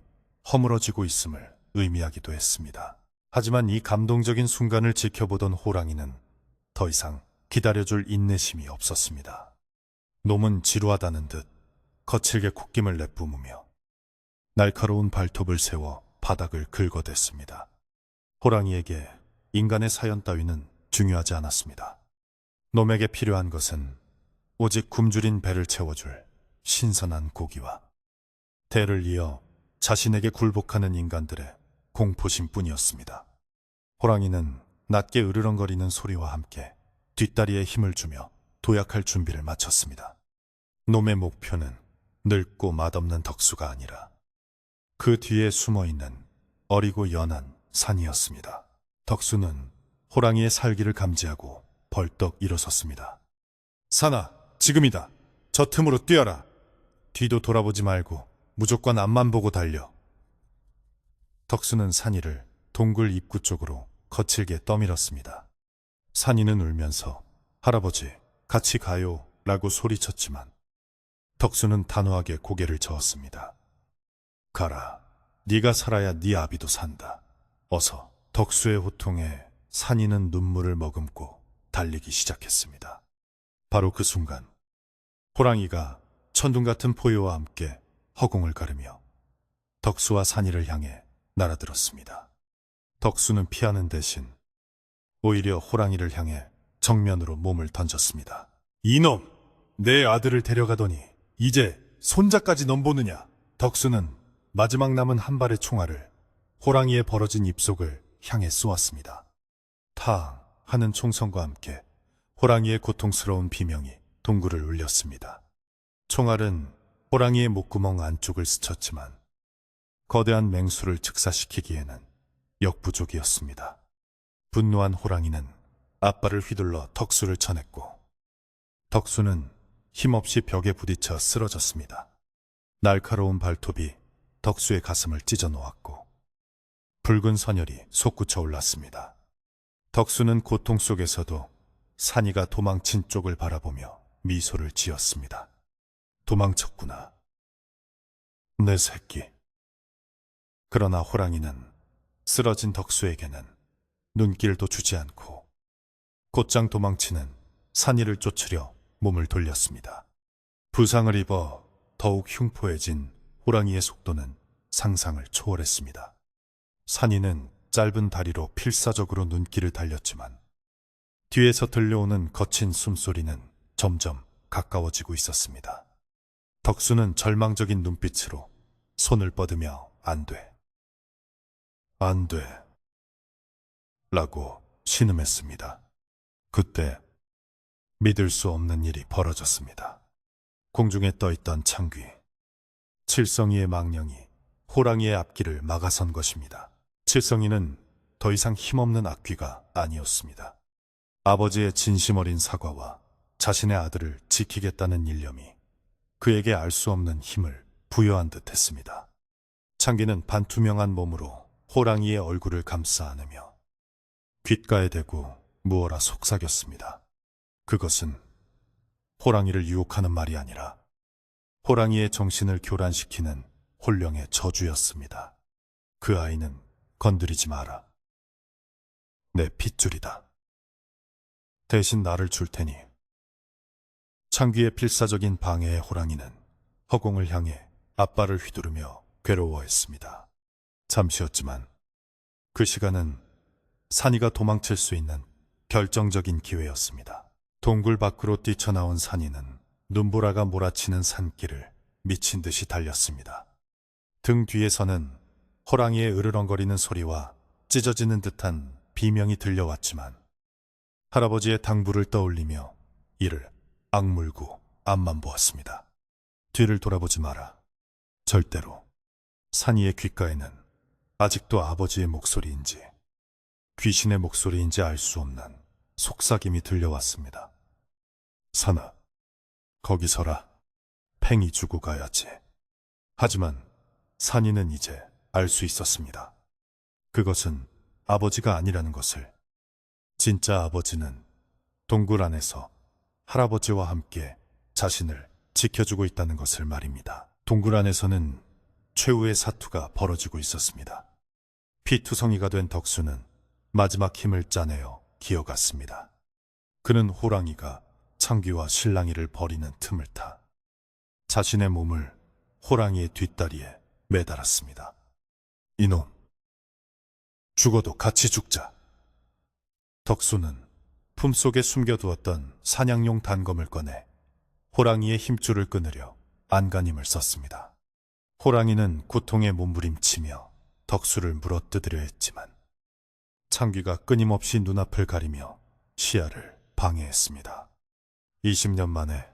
허물어지고 있음을 의미하기도 했습니다. 하지만 이 감동적인 순간을 지켜보던 호랑이는 더 이상 기다려줄 인내심이 없었습니다. 놈은 지루하다는 듯 거칠게 콧김을 내뿜으며 날카로운 발톱을 세워 바닥을 긁어댔습니다. 호랑이에게 인간의 사연 따위는 중요하지 않았습니다. 놈에게 필요한 것은 오직 굶주린 배를 채워줄 신선한 고기와 대를 이어 자신에게 굴복하는 인간들의 공포심뿐이었습니다. 호랑이는 낮게 으르렁거리는 소리와 함께 뒷다리에 힘을 주며 도약할 준비를 마쳤습니다. 놈의 목표는 늙고 맛없는 덕수가 아니라 그 뒤에 숨어있는 어리고 연한 산이었습니다. 덕수는 호랑이의 살기를 감지하고 벌떡 일어섰습니다. 산아, 지금이다. 저 틈으로 뛰어라. 뒤도 돌아보지 말고 무조건 앞만 보고 달려. 덕수는 산이를 동굴 입구 쪽으로 거칠게 떠밀었습니다. 산이는 울면서 할아버지, 같이 가요 라고 소리쳤지만 덕수는 단호하게 고개를 저었습니다. 가라. 네가 살아야 네 아비도 산다. 어서. 덕수의 호통에 산이는 눈물을 머금고 달리기 시작했습니다. 바로 그 순간 호랑이가 천둥 같은 포효와 함께 허공을 가르며 덕수와 산이를 향해 날아들었습니다. 덕수는 피하는 대신 오히려 호랑이를 향해 정면으로 몸을 던졌습니다. 이놈! 내 아들을 데려가더니 이제 손자까지 넘보느냐? 덕수는 마지막 남은 한 발의 총알을 호랑이의 벌어진 입속을 향해 쏘았습니다. 탕 하는 총성과 함께 호랑이의 고통스러운 비명이 동굴을 울렸습니다. 총알은 호랑이의 목구멍 안쪽을 스쳤지만 거대한 맹수를 즉사시키기에는 역부족이었습니다. 분노한 호랑이는 앞발을 휘둘러 덕수를 쳐냈고 덕수는 힘없이 벽에 부딪혀 쓰러졌습니다. 날카로운 발톱이 덕수의 가슴을 찢어 놓았고 붉은 선혈이 솟구쳐 올랐습니다. 덕수는 고통 속에서도 산이가 도망친 쪽을 바라보며 미소를 지었습니다. 도망쳤구나. 내 새끼. 그러나 호랑이는 쓰러진 덕수에게는 눈길도 주지 않고 곧장 도망치는 산이를 쫓으려 몸을 돌렸습니다. 부상을 입어 더욱 흉포해진 호랑이의 속도는 상상을 초월했습니다. 산이는 짧은 다리로 필사적으로 눈길을 달렸지만 뒤에서 들려오는 거친 숨소리는 점점 가까워지고 있었습니다. 덕수는 절망적인 눈빛으로 손을 뻗으며 안 돼. 안 돼. 라고 신음했습니다. 그때 믿을 수 없는 일이 벌어졌습니다. 공중에 떠있던 창귀, 칠성이의 망령이 호랑이의 앞길을 막아선 것입니다. 칠성이는 더 이상 힘없는 악귀가 아니었습니다. 아버지의 진심 어린 사과와 자신의 아들을 지키겠다는 일념이 그에게 알 수 없는 힘을 부여한 듯 했습니다. 창귀는 반투명한 몸으로 호랑이의 얼굴을 감싸 안으며 귓가에 대고 무어라 속삭였습니다. 그것은 호랑이를 유혹하는 말이 아니라 호랑이의 정신을 교란시키는 혼령의 저주였습니다. 그 아이는 건드리지 마라. 내 핏줄이다. 대신 나를 줄 테니. 창귀의 필사적인 방해에 호랑이는 허공을 향해 앞발을 휘두르며 괴로워했습니다. 잠시였지만 그 시간은 산이가 도망칠 수 있는 결정적인 기회였습니다. 동굴 밖으로 뛰쳐나온 산이는 눈보라가 몰아치는 산길을 미친 듯이 달렸습니다. 등 뒤에서는 호랑이의 으르렁거리는 소리와 찢어지는 듯한 비명이 들려왔지만 할아버지의 당부를 떠올리며 이를 악물고 앞만 보았습니다. 뒤를 돌아보지 마라. 절대로. 산이의 귓가에는 아직도 아버지의 목소리인지 귀신의 목소리인지 알 수 없는 속삭임이 들려왔습니다. 산아, 거기 서라. 팽이 주고 가야지. 하지만 산이는 이제 알 수 있었습니다. 그것은 아버지가 아니라는 것을. 진짜 아버지는 동굴 안에서 할아버지와 함께 자신을 지켜주고 있다는 것을 말입니다. 동굴 안에서는 최후의 사투가 벌어지고 있었습니다. 피투성이가 된 덕수는 마지막 힘을 짜내어 기어갔습니다. 그는 호랑이가 창귀와 실랑이를 벌이는 틈을 타 자신의 몸을 호랑이의 뒷다리에 매달았습니다. 이놈, 죽어도 같이 죽자. 덕수는 품속에 숨겨두었던 사냥용 단검을 꺼내 호랑이의 힘줄을 끊으려 안간힘을 썼습니다. 호랑이는 고통에 몸부림치며 덕수를 물어뜯으려 했지만 창귀가 끊임없이 눈앞을 가리며 시야를 방해했습니다. 20년 만에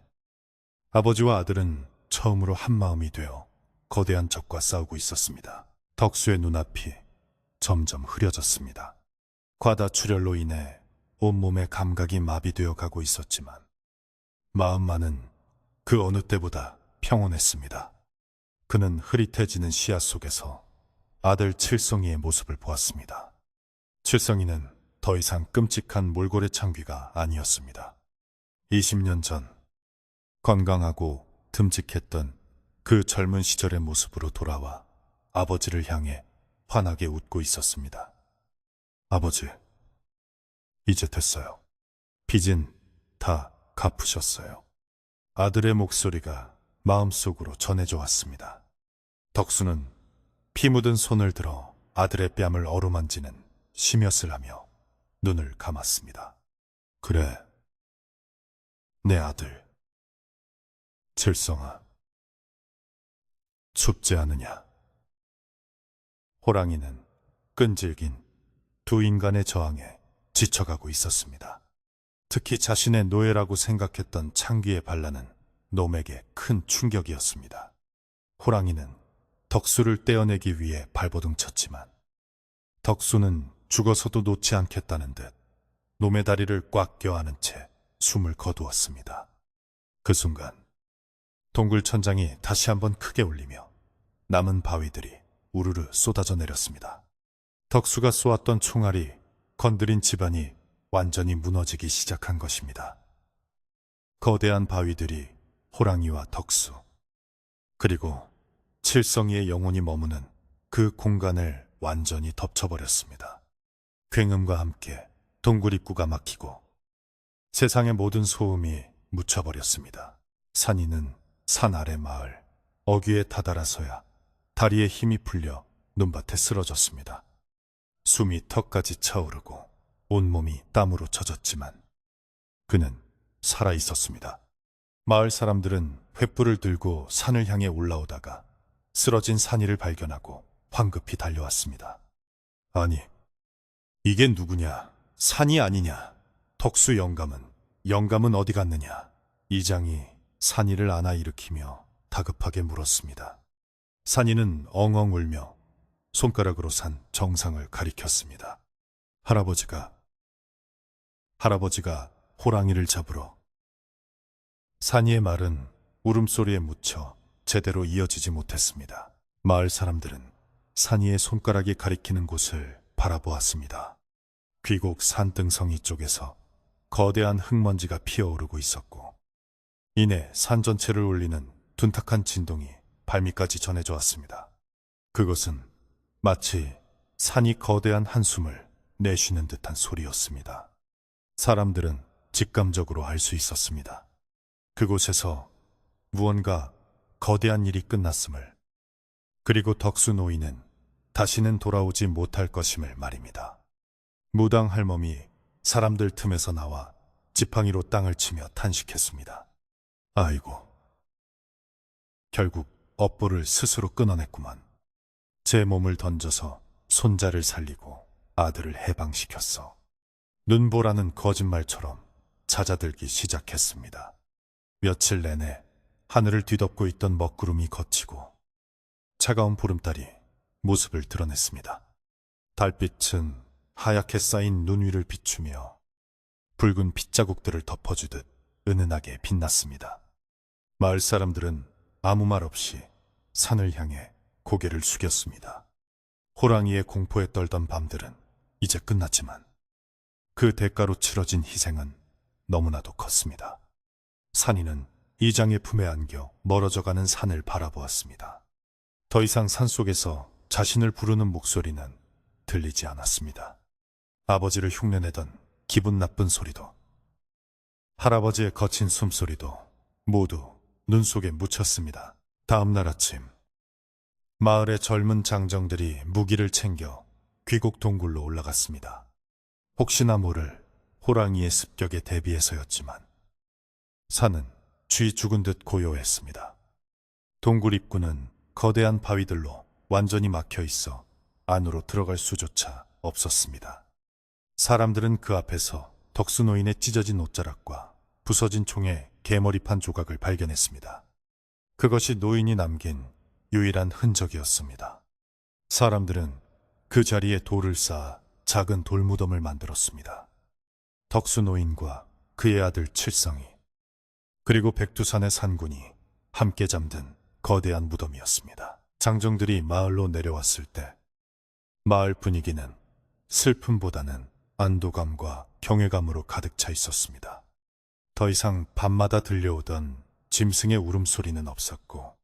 아버지와 아들은 처음으로 한마음이 되어 거대한 적과 싸우고 있었습니다. 덕수의 눈앞이 점점 흐려졌습니다. 과다 출혈로 인해 온몸의 감각이 마비되어 가고 있었지만 마음만은 그 어느 때보다 평온했습니다. 그는 흐릿해지는 시야 속에서 아들 칠성이의 모습을 보았습니다. 칠성이는 더 이상 끔찍한 몰골의 창귀가 아니었습니다. 20년 전 건강하고 듬직했던 그 젊은 시절의 모습으로 돌아와 아버지를 향해 환하게 웃고 있었습니다. 아버지, 이제 됐어요. 빚은 다 갚으셨어요. 아들의 목소리가 마음속으로 전해져 왔습니다. 덕수는 피 묻은 손을 들어 아들의 뺨을 어루만지는 심엿을 하며 눈을 감았습니다. 그래, 내 아들. 칠성아, 춥지 않으냐? 호랑이는 끈질긴 두 인간의 저항에 지쳐가고 있었습니다. 특히 자신의 노예라고 생각했던 창귀의 반란은 놈에게 큰 충격이었습니다. 호랑이는 덕수를 떼어내기 위해 발버둥 쳤지만 덕수는 죽어서도 놓지 않겠다는 듯 놈의 다리를 꽉 껴안은 채 숨을 거두었습니다. 그 순간 동굴 천장이 다시 한번 크게 울리며 남은 바위들이 우르르 쏟아져 내렸습니다. 덕수가 쏘았던 총알이 건드린 집안이 완전히 무너지기 시작한 것입니다. 거대한 바위들이 호랑이와 덕수, 그리고 칠성이의 영혼이 머무는 그 공간을 완전히 덮쳐버렸습니다. 굉음과 함께 동굴 입구가 막히고 세상의 모든 소음이 묻혀버렸습니다. 산이는 산 아래 마을, 어귀에 다다라서야 다리에 힘이 풀려 눈밭에 쓰러졌습니다. 숨이 턱까지 차오르고 온몸이 땀으로 젖었지만 그는 살아있었습니다. 마을 사람들은 횃불을 들고 산을 향해 올라오다가 쓰러진 산이를 발견하고 황급히 달려왔습니다. 아니, 이게 누구냐? 산이 아니냐? 덕수 영감은 어디 갔느냐? 이장이 산이를 안아 일으키며 다급하게 물었습니다. 산이는 엉엉 울며 손가락으로 산 정상을 가리켰습니다. 할아버지가 호랑이를 잡으러. 산이의 말은 울음소리에 묻혀 제대로 이어지지 못했습니다. 마을 사람들은 산이의 손가락이 가리키는 곳을 바라보았습니다. 귀곡 산등성이 쪽에서 거대한 흙먼지가 피어오르고 있었고 이내 산 전체를 울리는 둔탁한 진동이 발밑까지 전해져 왔습니다. 그것은 마치 산이 거대한 한숨을 내쉬는 듯한 소리였습니다. 사람들은 직감적으로 알 수 있었습니다. 그곳에서 무언가 거대한 일이 끝났음을, 그리고 덕수 노인은 다시는 돌아오지 못할 것임을 말입니다. 무당 할멈이 사람들 틈에서 나와 지팡이로 땅을 치며 탄식했습니다. 아이고, 결국 업보를 스스로 끊어냈구만. 제 몸을 던져서 손자를 살리고 아들을 해방시켰어. 눈보라는 거짓말처럼 잦아들기 시작했습니다. 며칠 내내 하늘을 뒤덮고 있던 먹구름이 걷히고 차가운 보름달이 모습을 드러냈습니다. 달빛은 하얗게 쌓인 눈 위를 비추며 붉은 핏자국들을 덮어주듯 은은하게 빛났습니다. 마을 사람들은 아무 말 없이 산을 향해 고개를 숙였습니다. 호랑이의 공포에 떨던 밤들은 이제 끝났지만 그 대가로 치러진 희생은 너무나도 컸습니다. 산이는 이장의 품에 안겨 멀어져가는 산을 바라보았습니다. 더 이상 산속에서 자신을 부르는 목소리는 들리지 않았습니다. 아버지를 흉내내던 기분 나쁜 소리도, 할아버지의 거친 숨소리도 모두 눈 속에 묻혔습니다. 다음 날 아침, 마을의 젊은 장정들이 무기를 챙겨 귀곡 동굴로 올라갔습니다. 혹시나 모를 호랑이의 습격에 대비해서였지만 산은 쥐 죽은 듯 고요했습니다. 동굴 입구는 거대한 바위들로 완전히 막혀 있어 안으로 들어갈 수조차 없었습니다. 사람들은 그 앞에서 덕수 노인의 찢어진 옷자락과 부서진 총의 개머리판 조각을 발견했습니다. 그것이 노인이 남긴 유일한 흔적이었습니다. 사람들은 그 자리에 돌을 쌓아 작은 돌무덤을 만들었습니다. 덕수 노인과 그의 아들 칠성이, 그리고 백두산의 산군이 함께 잠든 거대한 무덤이었습니다. 장정들이 마을로 내려왔을 때 마을 분위기는 슬픔보다는 안도감과 경외감으로 가득 차 있었습니다. 더 이상 밤마다 들려오던 짐승의 울음소리는 없었고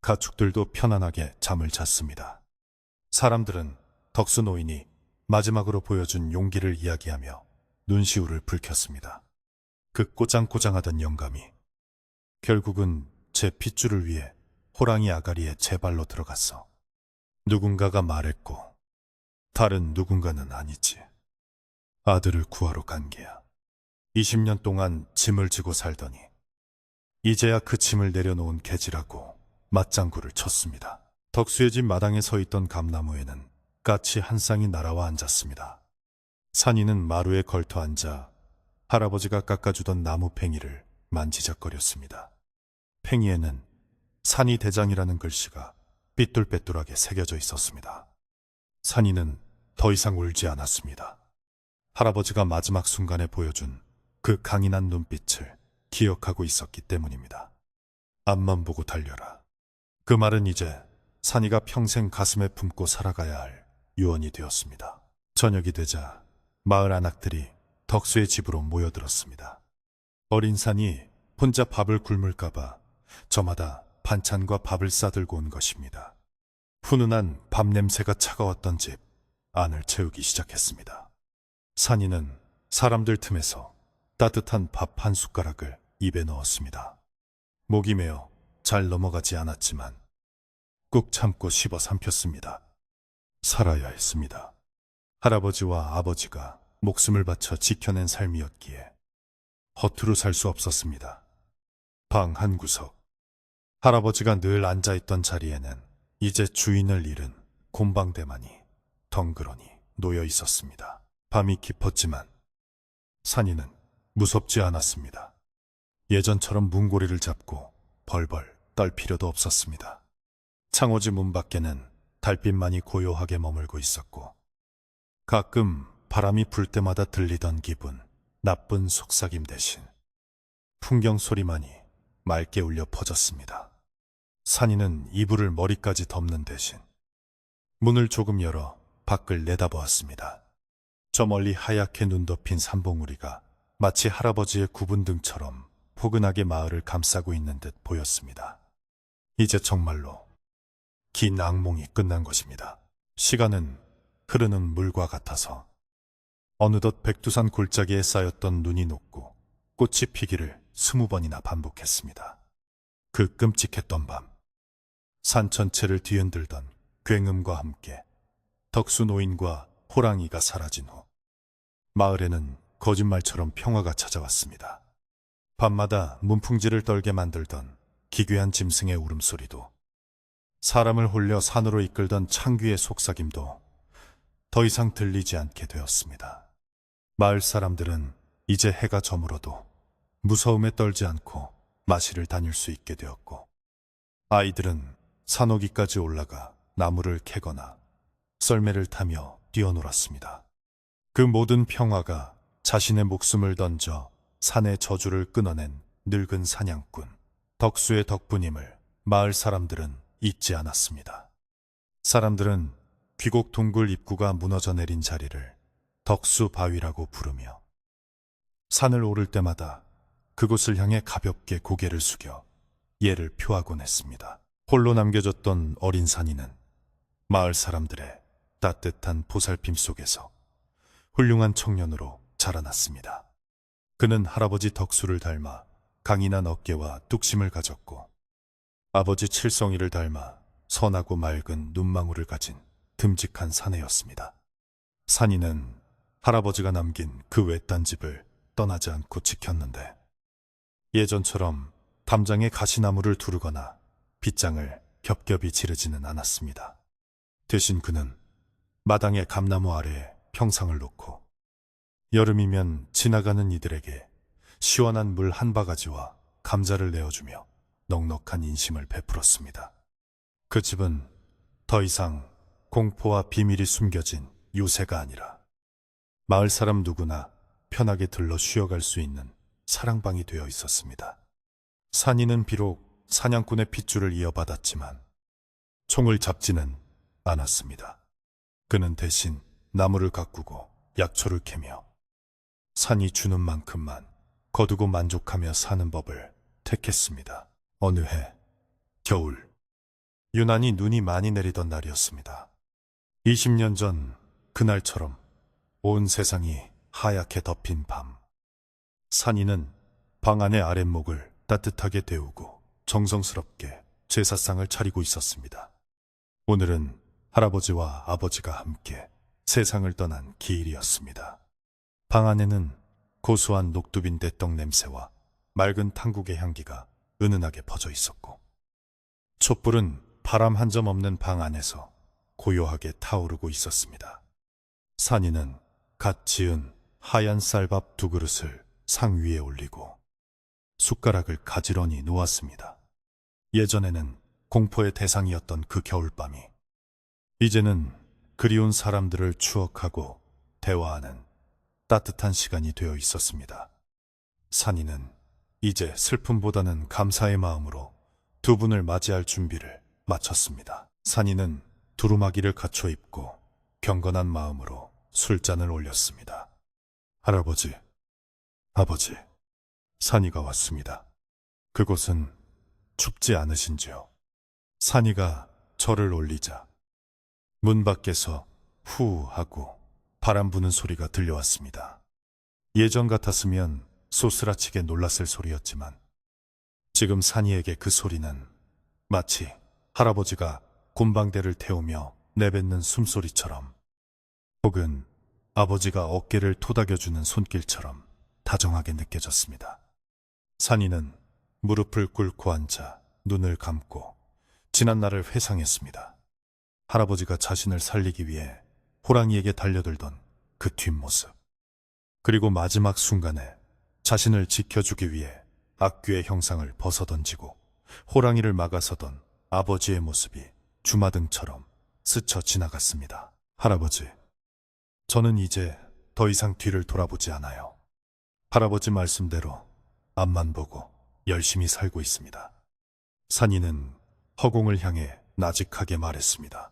가축들도 편안하게 잠을 잤습니다. 사람들은 덕수 노인이 마지막으로 보여준 용기를 이야기하며 눈시울을 붉혔습니다. 그 꼬장꼬장하던 영감이 결국은 제 핏줄을 위해 호랑이 아가리에 제 발로 들어갔어. 누군가가 말했고 다른 누군가는 아니지. 아들을 구하러 간 게야. 20년 동안 짐을 지고 살더니 이제야 그 짐을 내려놓은 개지라고 맞장구를 쳤습니다. 덕수의 집 마당에 서 있던 감나무에는 까치 한 쌍이 날아와 앉았습니다. 산이는 마루에 걸터 앉아 할아버지가 깎아주던 나무 팽이를 만지작거렸습니다. 팽이에는 산이 대장이라는 글씨가 삐뚤빼뚤하게 새겨져 있었습니다. 산이는 더 이상 울지 않았습니다. 할아버지가 마지막 순간에 보여준 그 강인한 눈빛을 기억하고 있었기 때문입니다. 앞만 보고 달려라. 그 말은 이제 산이가 평생 가슴에 품고 살아가야 할 유언이 되었습니다. 저녁이 되자 마을 안악들이 덕수의 집으로 모여들었습니다. 어린 산이 혼자 밥을 굶을까봐 저마다 반찬과 밥을 싸들고 온 것입니다. 훈훈한 밥 냄새가 차가웠던 집 안을 채우기 시작했습니다. 산이는 사람들 틈에서 따뜻한 밥 한 숟가락을 입에 넣었습니다. 목이 메어 잘 넘어가지 않았지만 꾹 참고 씹어 삼켰습니다. 살아야 했습니다. 할아버지와 아버지가 목숨을 바쳐 지켜낸 삶이었기에 허투루 살 수 없었습니다. 방 한 구석, 할아버지가 늘 앉아있던 자리에는 이제 주인을 잃은 곰방대만이 덩그러니 놓여 있었습니다. 밤이 깊었지만 산이는 무섭지 않았습니다. 예전처럼 문고리를 잡고 벌벌 떨 필요도 없었습니다. 창호지 문 밖에는 달빛만이 고요하게 머물고 있었고 가끔 바람이 불 때마다 들리던 기분, 나쁜 속삭임 대신 풍경 소리만이 맑게 울려 퍼졌습니다. 산이는 이불을 머리까지 덮는 대신 문을 조금 열어 밖을 내다보았습니다. 저 멀리 하얗게 눈 덮인 산봉우리가 마치 할아버지의 구분 등처럼 포근하게 마을을 감싸고 있는 듯 보였습니다. 이제 정말로 긴 악몽이 끝난 것입니다. 시간은 흐르는 물과 같아서 어느덧 백두산 골짜기에 쌓였던 눈이 녹고 꽃이 피기를 20번이나 반복했습니다. 그 끔찍했던 밤, 산 전체를 뒤흔들던 굉음과 함께 덕수 노인과 호랑이가 사라진 후 마을에는 거짓말처럼 평화가 찾아왔습니다. 밤마다 문풍지를 떨게 만들던 기괴한 짐승의 울음소리도, 사람을 홀려 산으로 이끌던 창귀의 속삭임도 더 이상 들리지 않게 되었습니다. 마을 사람들은 이제 해가 저물어도 무서움에 떨지 않고 마실을 다닐 수 있게 되었고, 아이들은 산호기까지 올라가 나무를 캐거나 썰매를 타며 뛰어놀았습니다. 그 모든 평화가 자신의 목숨을 던져 산의 저주를 끊어낸 늙은 사냥꾼 덕수의 덕분임을 마을 사람들은 잊지 않았습니다. 사람들은 귀곡 동굴 입구가 무너져 내린 자리를 덕수 바위라고 부르며 산을 오를 때마다 그곳을 향해 가볍게 고개를 숙여 예를 표하곤 했습니다. 홀로 남겨졌던 어린 산이는 마을 사람들의 따뜻한 보살핌 속에서 훌륭한 청년으로 자라났습니다. 그는 할아버지 덕수를 닮아 강인한 어깨와 뚝심을 가졌고, 아버지 칠성이를 닮아 선하고 맑은 눈망울을 가진 듬직한 사내였습니다. 산이는 할아버지가 남긴 그 외딴 집을 떠나지 않고 지켰는데, 예전처럼 담장에 가시나무를 두르거나 빗장을 겹겹이 지르지는 않았습니다. 대신 그는 마당의 감나무 아래에 평상을 놓고 여름이면 지나가는 이들에게 시원한 물 한 바가지와 감자를 내어주며 넉넉한 인심을 베풀었습니다. 그 집은 더 이상 공포와 비밀이 숨겨진 요새가 아니라 마을 사람 누구나 편하게 들러 쉬어갈 수 있는 사랑방이 되어 있었습니다. 산이는 비록 사냥꾼의 핏줄을 이어받았지만 총을 잡지는 않았습니다. 그는 대신 나무를 가꾸고 약초를 캐며 산이 주는 만큼만 거두고 만족하며 사는 법을 택했습니다. 어느 해 겨울, 유난히 눈이 많이 내리던 날이었습니다. 20년 전 그날처럼 온 세상이 하얗게 덮인 밤, 산이는 방 안의 아랫목을 따뜻하게 데우고 정성스럽게 제사상을 차리고 있었습니다. 오늘은 할아버지와 아버지가 함께 세상을 떠난 기일이었습니다. 방 안에는 고소한 녹두빈 대떡 냄새와 맑은 탕국의 향기가 은은하게 퍼져 있었고, 촛불은 바람 한 점 없는 방 안에서 고요하게 타오르고 있었습니다. 산이는 갓 지은 하얀 쌀밥 2그릇을 상 위에 올리고 숟가락을 가지런히 놓았습니다. 예전에는 공포의 대상이었던 그 겨울밤이 이제는 그리운 사람들을 추억하고 대화하는 따뜻한 시간이 되어 있었습니다. 산이는 이제 슬픔보다는 감사의 마음으로 두 분을 맞이할 준비를 마쳤습니다. 산이는 두루마기를 갖춰 입고 경건한 마음으로 술잔을 올렸습니다. 할아버지, 아버지, 산이가 왔습니다. 그곳은 춥지 않으신지요? 산이가 절을 올리자 문 밖에서 후 하고 바람 부는 소리가 들려왔습니다. 예전 같았으면 소스라치게 놀랐을 소리였지만 지금 산이에게 그 소리는 마치 할아버지가 곰방대를 태우며 내뱉는 숨소리처럼, 혹은 아버지가 어깨를 토닥여주는 손길처럼 다정하게 느껴졌습니다. 산이는 무릎을 꿇고 앉아 눈을 감고 지난날을 회상했습니다. 할아버지가 자신을 살리기 위해 호랑이에게 달려들던 그 뒷모습, 그리고 마지막 순간에 자신을 지켜주기 위해 악귀의 형상을 벗어던지고 호랑이를 막아서던 아버지의 모습이 주마등처럼 스쳐 지나갔습니다. 할아버지, 저는 이제 더 이상 뒤를 돌아보지 않아요. 할아버지 말씀대로 앞만 보고 열심히 살고 있습니다. 산이는 허공을 향해 나직하게 말했습니다.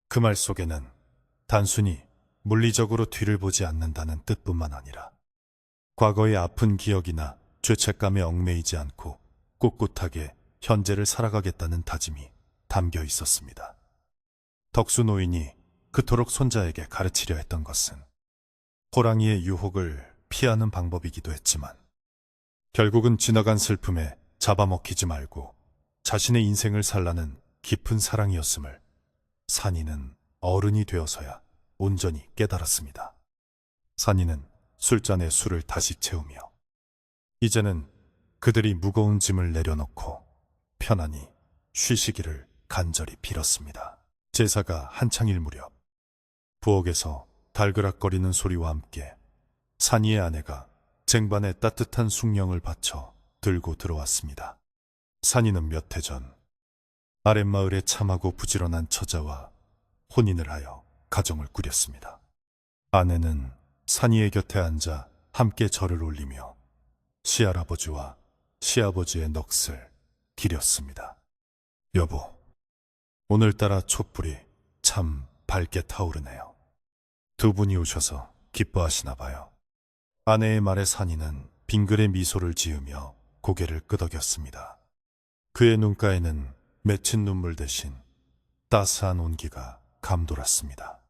그 말 속에는 단순히 물리적으로 뒤를 보지 않는다는 뜻뿐만 아니라 과거의 아픈 기억이나 죄책감에 얽매이지 않고 꿋꿋하게 현재를 살아가겠다는 다짐이 담겨 있었습니다. 덕수 노인이 그토록 손자에게 가르치려 했던 것은 호랑이의 유혹을 피하는 방법이기도 했지만 결국은 지나간 슬픔에 잡아먹히지 말고 자신의 인생을 살라는 깊은 사랑이었음을 산이는 어른이 되어서야 온전히 깨달았습니다. 산이는 술잔에 술을 다시 채우며 이제는 그들이 무거운 짐을 내려놓고 편안히 쉬시기를 간절히 빌었습니다. 제사가 한창일 무렵 부엌에서 달그락거리는 소리와 함께 산이의 아내가 쟁반에 따뜻한 숭늉을 받쳐 들고 들어왔습니다. 산이는 몇 해 전 아랫마을의 참하고 부지런한 처자와 혼인을 하여 가정을 꾸렸습니다. 아내는 산이의 곁에 앉아 함께 절을 올리며 시할아버지와 시아버지의 넋을 기렸습니다. 여보, 오늘따라 촛불이 참 밝게 타오르네요. 두 분이 오셔서 기뻐하시나 봐요. 아내의 말에 산이는 빙그레 미소를 지으며 고개를 끄덕였습니다. 그의 눈가에는 맺힌 눈물 대신 따스한 온기가 감돌았습니다.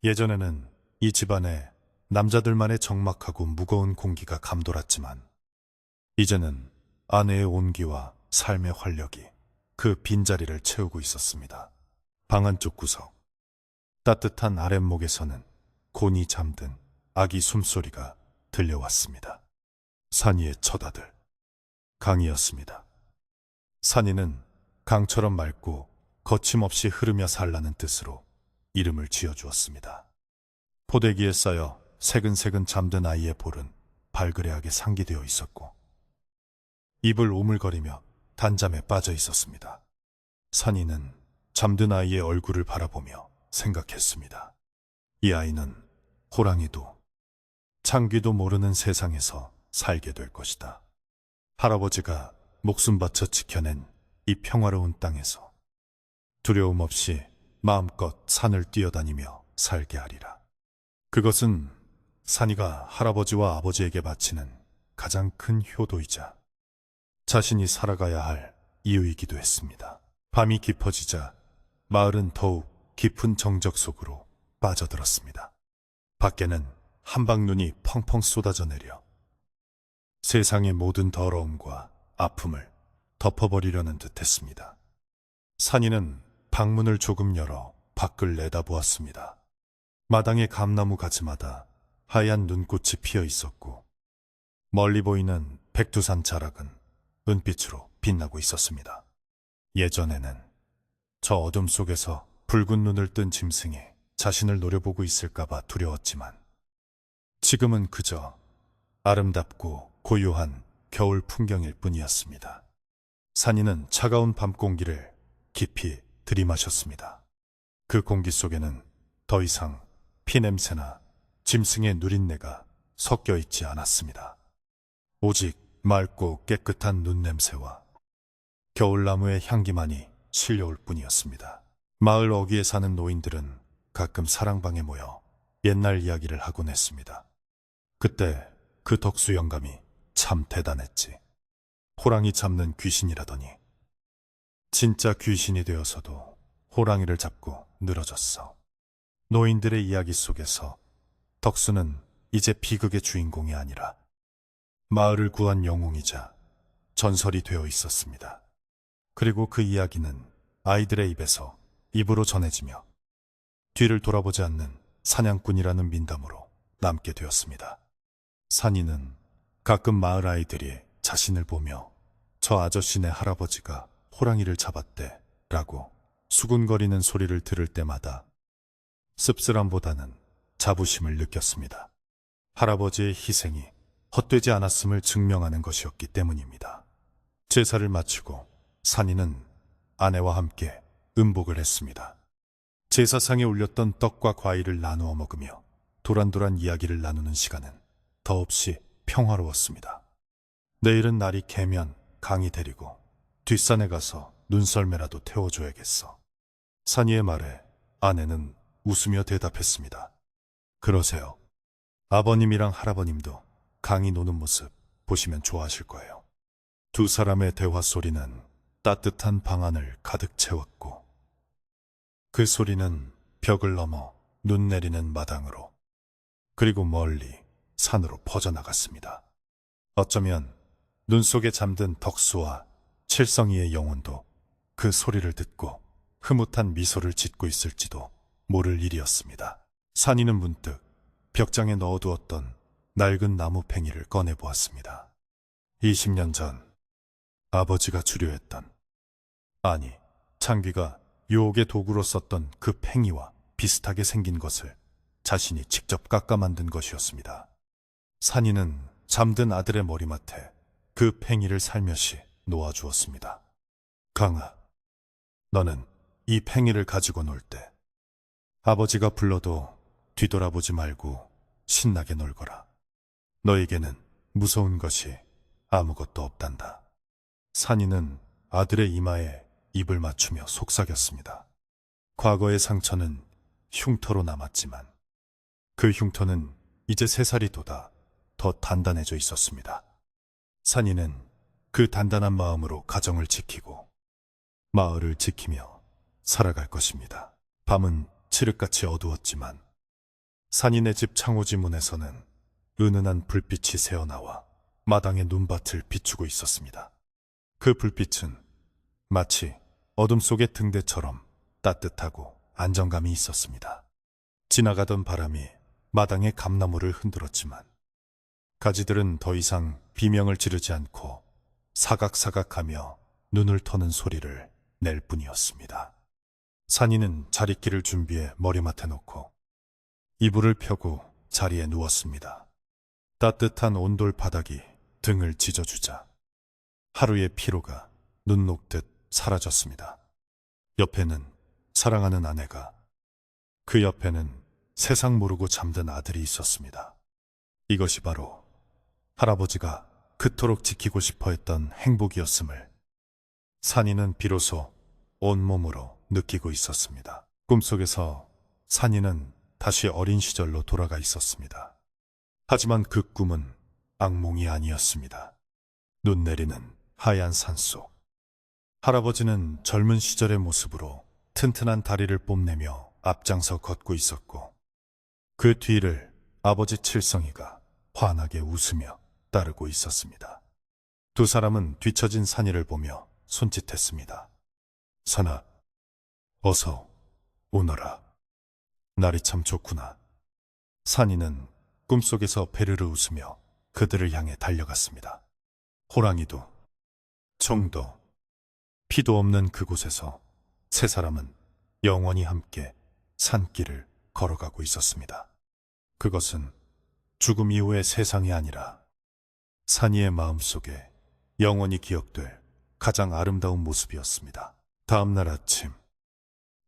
예전에는 이 집안에 남자들만의 적막하고 무거운 공기가 감돌았지만 이제는 아내의 온기와 삶의 활력이 그 빈자리를 채우고 있었습니다. 방 안쪽 구석, 따뜻한 아랫목에서는 곤히 잠든 아기 숨소리가 들려왔습니다. 산이의 첫 아들, 강이었습니다. 산이는 강처럼 맑고 거침없이 흐르며 살라는 뜻으로 이름을 지어주었습니다. 포대기에 쌓여 새근새근 잠든 아이의 볼은 발그레하게 상기되어 있었고 입을 오물거리며 단잠에 빠져 있었습니다. 산이는 잠든 아이의 얼굴을 바라보며 생각했습니다. 이 아이는 호랑이도 창귀도 모르는 세상에서 살게 될 것이다. 할아버지가 목숨 바쳐 지켜낸 이 평화로운 땅에서 두려움 없이 마음껏 산을 뛰어다니며 살게 하리라. 그것은 산이가 할아버지와 아버지에게 바치는 가장 큰 효도이자 자신이 살아가야 할 이유이기도 했습니다. 밤이 깊어지자 마을은 더욱 깊은 정적 속으로 빠져들었습니다. 밖에는 한방눈이 펑펑 쏟아져 내려 세상의 모든 더러움과 아픔을 덮어버리려는 듯 했습니다. 산이는 방문을 조금 열어 밖을 내다보았습니다. 마당의 감나무 가지마다 하얀 눈꽃이 피어 있었고 멀리 보이는 백두산 자락은 은빛으로 빛나고 있었습니다. 예전에는 저 어둠 속에서 붉은 눈을 뜬 짐승이 자신을 노려보고 있을까봐 두려웠지만 지금은 그저 아름답고 고요한 겨울 풍경일 뿐이었습니다. 산이는 차가운 밤 공기를 깊이 들이마셨습니다. 그 공기 속에는 더 이상 피냄새나 짐승의 누린내가 섞여 있지 않았습니다. 오직 맑고 깨끗한 눈냄새와 겨울나무의 향기만이 실려올 뿐이었습니다. 마을 어귀에 사는 노인들은 가끔 사랑방에 모여 옛날 이야기를 하곤 했습니다. 그때 그 덕수 영감이 참 대단했지. 호랑이 잡는 귀신이라더니 진짜 귀신이 되어서도 호랑이를 잡고 늘어졌어. 노인들의 이야기 속에서 덕수는 이제 비극의 주인공이 아니라 마을을 구한 영웅이자 전설이 되어 있었습니다. 그리고 그 이야기는 아이들의 입에서 입으로 전해지며 뒤를 돌아보지 않는 사냥꾼이라는 민담으로 남게 되었습니다. 산이는 가끔 마을 아이들이 자신을 보며 저 아저씨네 할아버지가 호랑이를 잡았대 라고 수군거리는 소리를 들을 때마다 씁쓸함보다는 자부심을 느꼈습니다. 할아버지의 희생이 헛되지 않았음을 증명하는 것이었기 때문입니다. 제사를 마치고 산이는 아내와 함께 음복을 했습니다. 제사상에 올렸던 떡과 과일을 나누어 먹으며 도란도란 이야기를 나누는 시간은 더없이 평화로웠습니다. 내일은 날이 개면 강이 데리고 뒷산에 가서 눈썰매라도 태워줘야겠어. 산이의 말에 아내는 웃으며 대답했습니다. 그러세요. 아버님이랑 할아버님도 강이 노는 모습 보시면 좋아하실 거예요. 두 사람의 대화 소리는 따뜻한 방 안을 가득 채웠고 그 소리는 벽을 넘어 눈 내리는 마당으로 그리고 멀리 산으로 퍼져나갔습니다. 어쩌면 눈 속에 잠든 덕수와 칠성이의 영혼도 그 소리를 듣고 흐뭇한 미소를 짓고 있을지도 모를 일이었습니다. 산이는 문득 벽장에 넣어두었던 낡은 나무 팽이를 꺼내보았습니다. 20년 전 아버지가 주려했던, 아니 창귀가 유혹의 도구로 썼던 그 팽이와 비슷하게 생긴 것을 자신이 직접 깎아 만든 것이었습니다. 산이는 잠든 아들의 머리맡에 그 팽이를 살며시 놓아주었습니다. 강아, 너는 이 팽이를 가지고 놀 때 아버지가 불러도 뒤돌아보지 말고 신나게 놀거라. 너에게는 무서운 것이 아무것도 없단다. 산이는 아들의 이마에 입을 맞추며 속삭였습니다. 과거의 상처는 흉터로 남았지만 그 흉터는 이제 3살이 돋아 더 단단해져 있었습니다. 산이는 그 단단한 마음으로 가정을 지키고 마을을 지키며 살아갈 것입니다. 밤은 칠흑같이 어두웠지만 산이네 집 창호지 문에서는 은은한 불빛이 새어나와 마당의 눈밭을 비추고 있었습니다. 그 불빛은 마치 어둠 속의 등대처럼 따뜻하고 안정감이 있었습니다. 지나가던 바람이 마당의 감나무를 흔들었지만 가지들은 더 이상 비명을 지르지 않고 사각사각하며 눈을 터는 소리를 낼 뿐이었습니다. 산이는 자릿길을 준비해 머리맡에 놓고 이불을 펴고 자리에 누웠습니다. 따뜻한 온돌 바닥이 등을 찢어주자 하루의 피로가 눈 녹듯 사라졌습니다. 옆에는 사랑하는 아내가, 그 옆에는 세상 모르고 잠든 아들이 있었습니다. 이것이 바로 할아버지가 그토록 지키고 싶어 했던 행복이었음을 산이는 비로소 온몸으로 느끼고 있었습니다. 꿈속에서 산이는 다시 어린 시절로 돌아가 있었습니다. 하지만 그 꿈은 악몽이 아니었습니다. 눈 내리는 하얀 산속. 할아버지는 젊은 시절의 모습으로 튼튼한 다리를 뽐내며 앞장서 걷고 있었고 그 뒤를 아버지 칠성이가 환하게 웃으며 따르고 있었습니다. 두 사람은 뒤처진 산이를 보며 손짓했습니다. 산아, 어서 오너라. 날이 참 좋구나. 산이는 꿈속에서 베르르 웃으며 그들을 향해 달려갔습니다. 호랑이도, 총도, 피도 없는 그곳에서 세 사람은 영원히 함께 산길을 걸어가고 있었습니다. 그것은 죽음 이후의 세상이 아니라 산이의 마음속에 영원히 기억될 가장 아름다운 모습이었습니다. 다음 날 아침,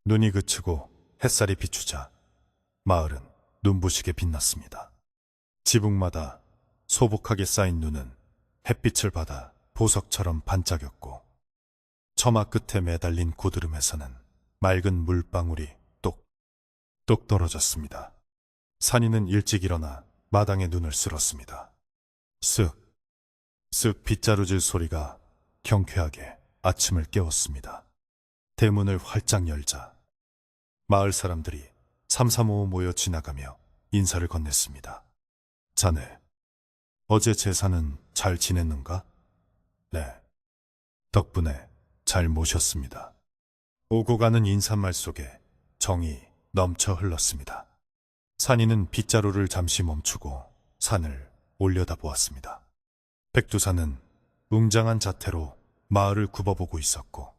눈이 그치고 햇살이 비추자 마을은 눈부시게 빛났습니다. 지붕마다 소복하게 쌓인 눈은 햇빛을 받아 보석처럼 반짝였고 처마 끝에 매달린 고드름에서는 맑은 물방울이 똑똑 떨어졌습니다. 산이는 일찍 일어나 마당에 눈을 쓸었습니다. 쓱 빗자루질 소리가 경쾌하게 아침을 깨웠습니다. 대문을 활짝 열자 마을 사람들이 삼삼오오 모여 지나가며 인사를 건넸습니다. 자네, 어제 제사는 잘 지냈는가? 네, 덕분에 잘 모셨습니다. 오고 가는 인사말 속에 정이 넘쳐 흘렀습니다. 산이는 빗자루를 잠시 멈추고 산을 올려다보았습니다. 백두산은 웅장한 자태로 마을을 굽어보고 있었고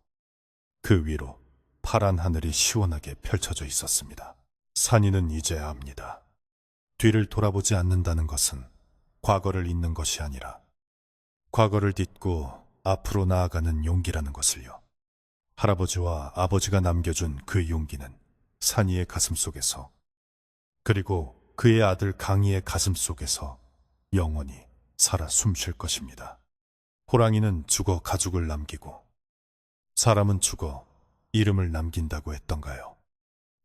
그 위로 파란 하늘이 시원하게 펼쳐져 있었습니다. 산이는 이제 압니다. 뒤를 돌아보지 않는다는 것은 과거를 잊는 것이 아니라 과거를 딛고 앞으로 나아가는 용기라는 것을요. 할아버지와 아버지가 남겨준 그 용기는 산이의 가슴 속에서 그리고 그의 아들 강희의 가슴 속에서 영원히 살아 숨쉴 것입니다. 호랑이는 죽어 가죽을 남기고 사람은 죽어 이름을 남긴다고 했던가요?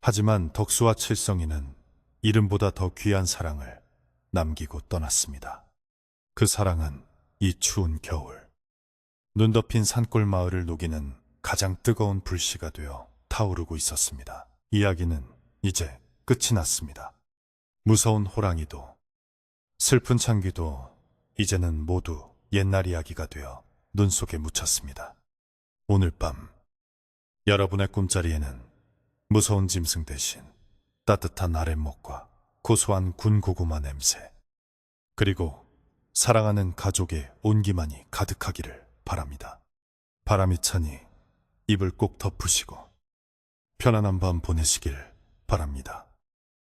하지만 덕수와 칠성이는 이름보다 더 귀한 사랑을 남기고 떠났습니다. 그 사랑은 이 추운 겨울 눈 덮인 산골 마을을 녹이는 가장 뜨거운 불씨가 되어 타오르고 있었습니다. 이야기는 이제 끝이 났습니다. 무서운 호랑이도 슬픈 창귀도 이제는 모두 옛날 이야기가 되어 눈 속에 묻혔습니다. 오늘 밤 여러분의 꿈자리에는 무서운 짐승 대신 따뜻한 아랫목과 고소한 군고구마 냄새 그리고 사랑하는 가족의 온기만이 가득하기를 바랍니다. 바람이 차니 입을 꼭 덮으시고 편안한 밤 보내시길 바랍니다.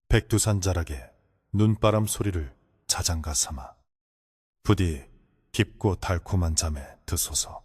백두산 자락에 눈바람 소리를 자장가 삼아 부디 깊고 달콤한 잠에 드소서.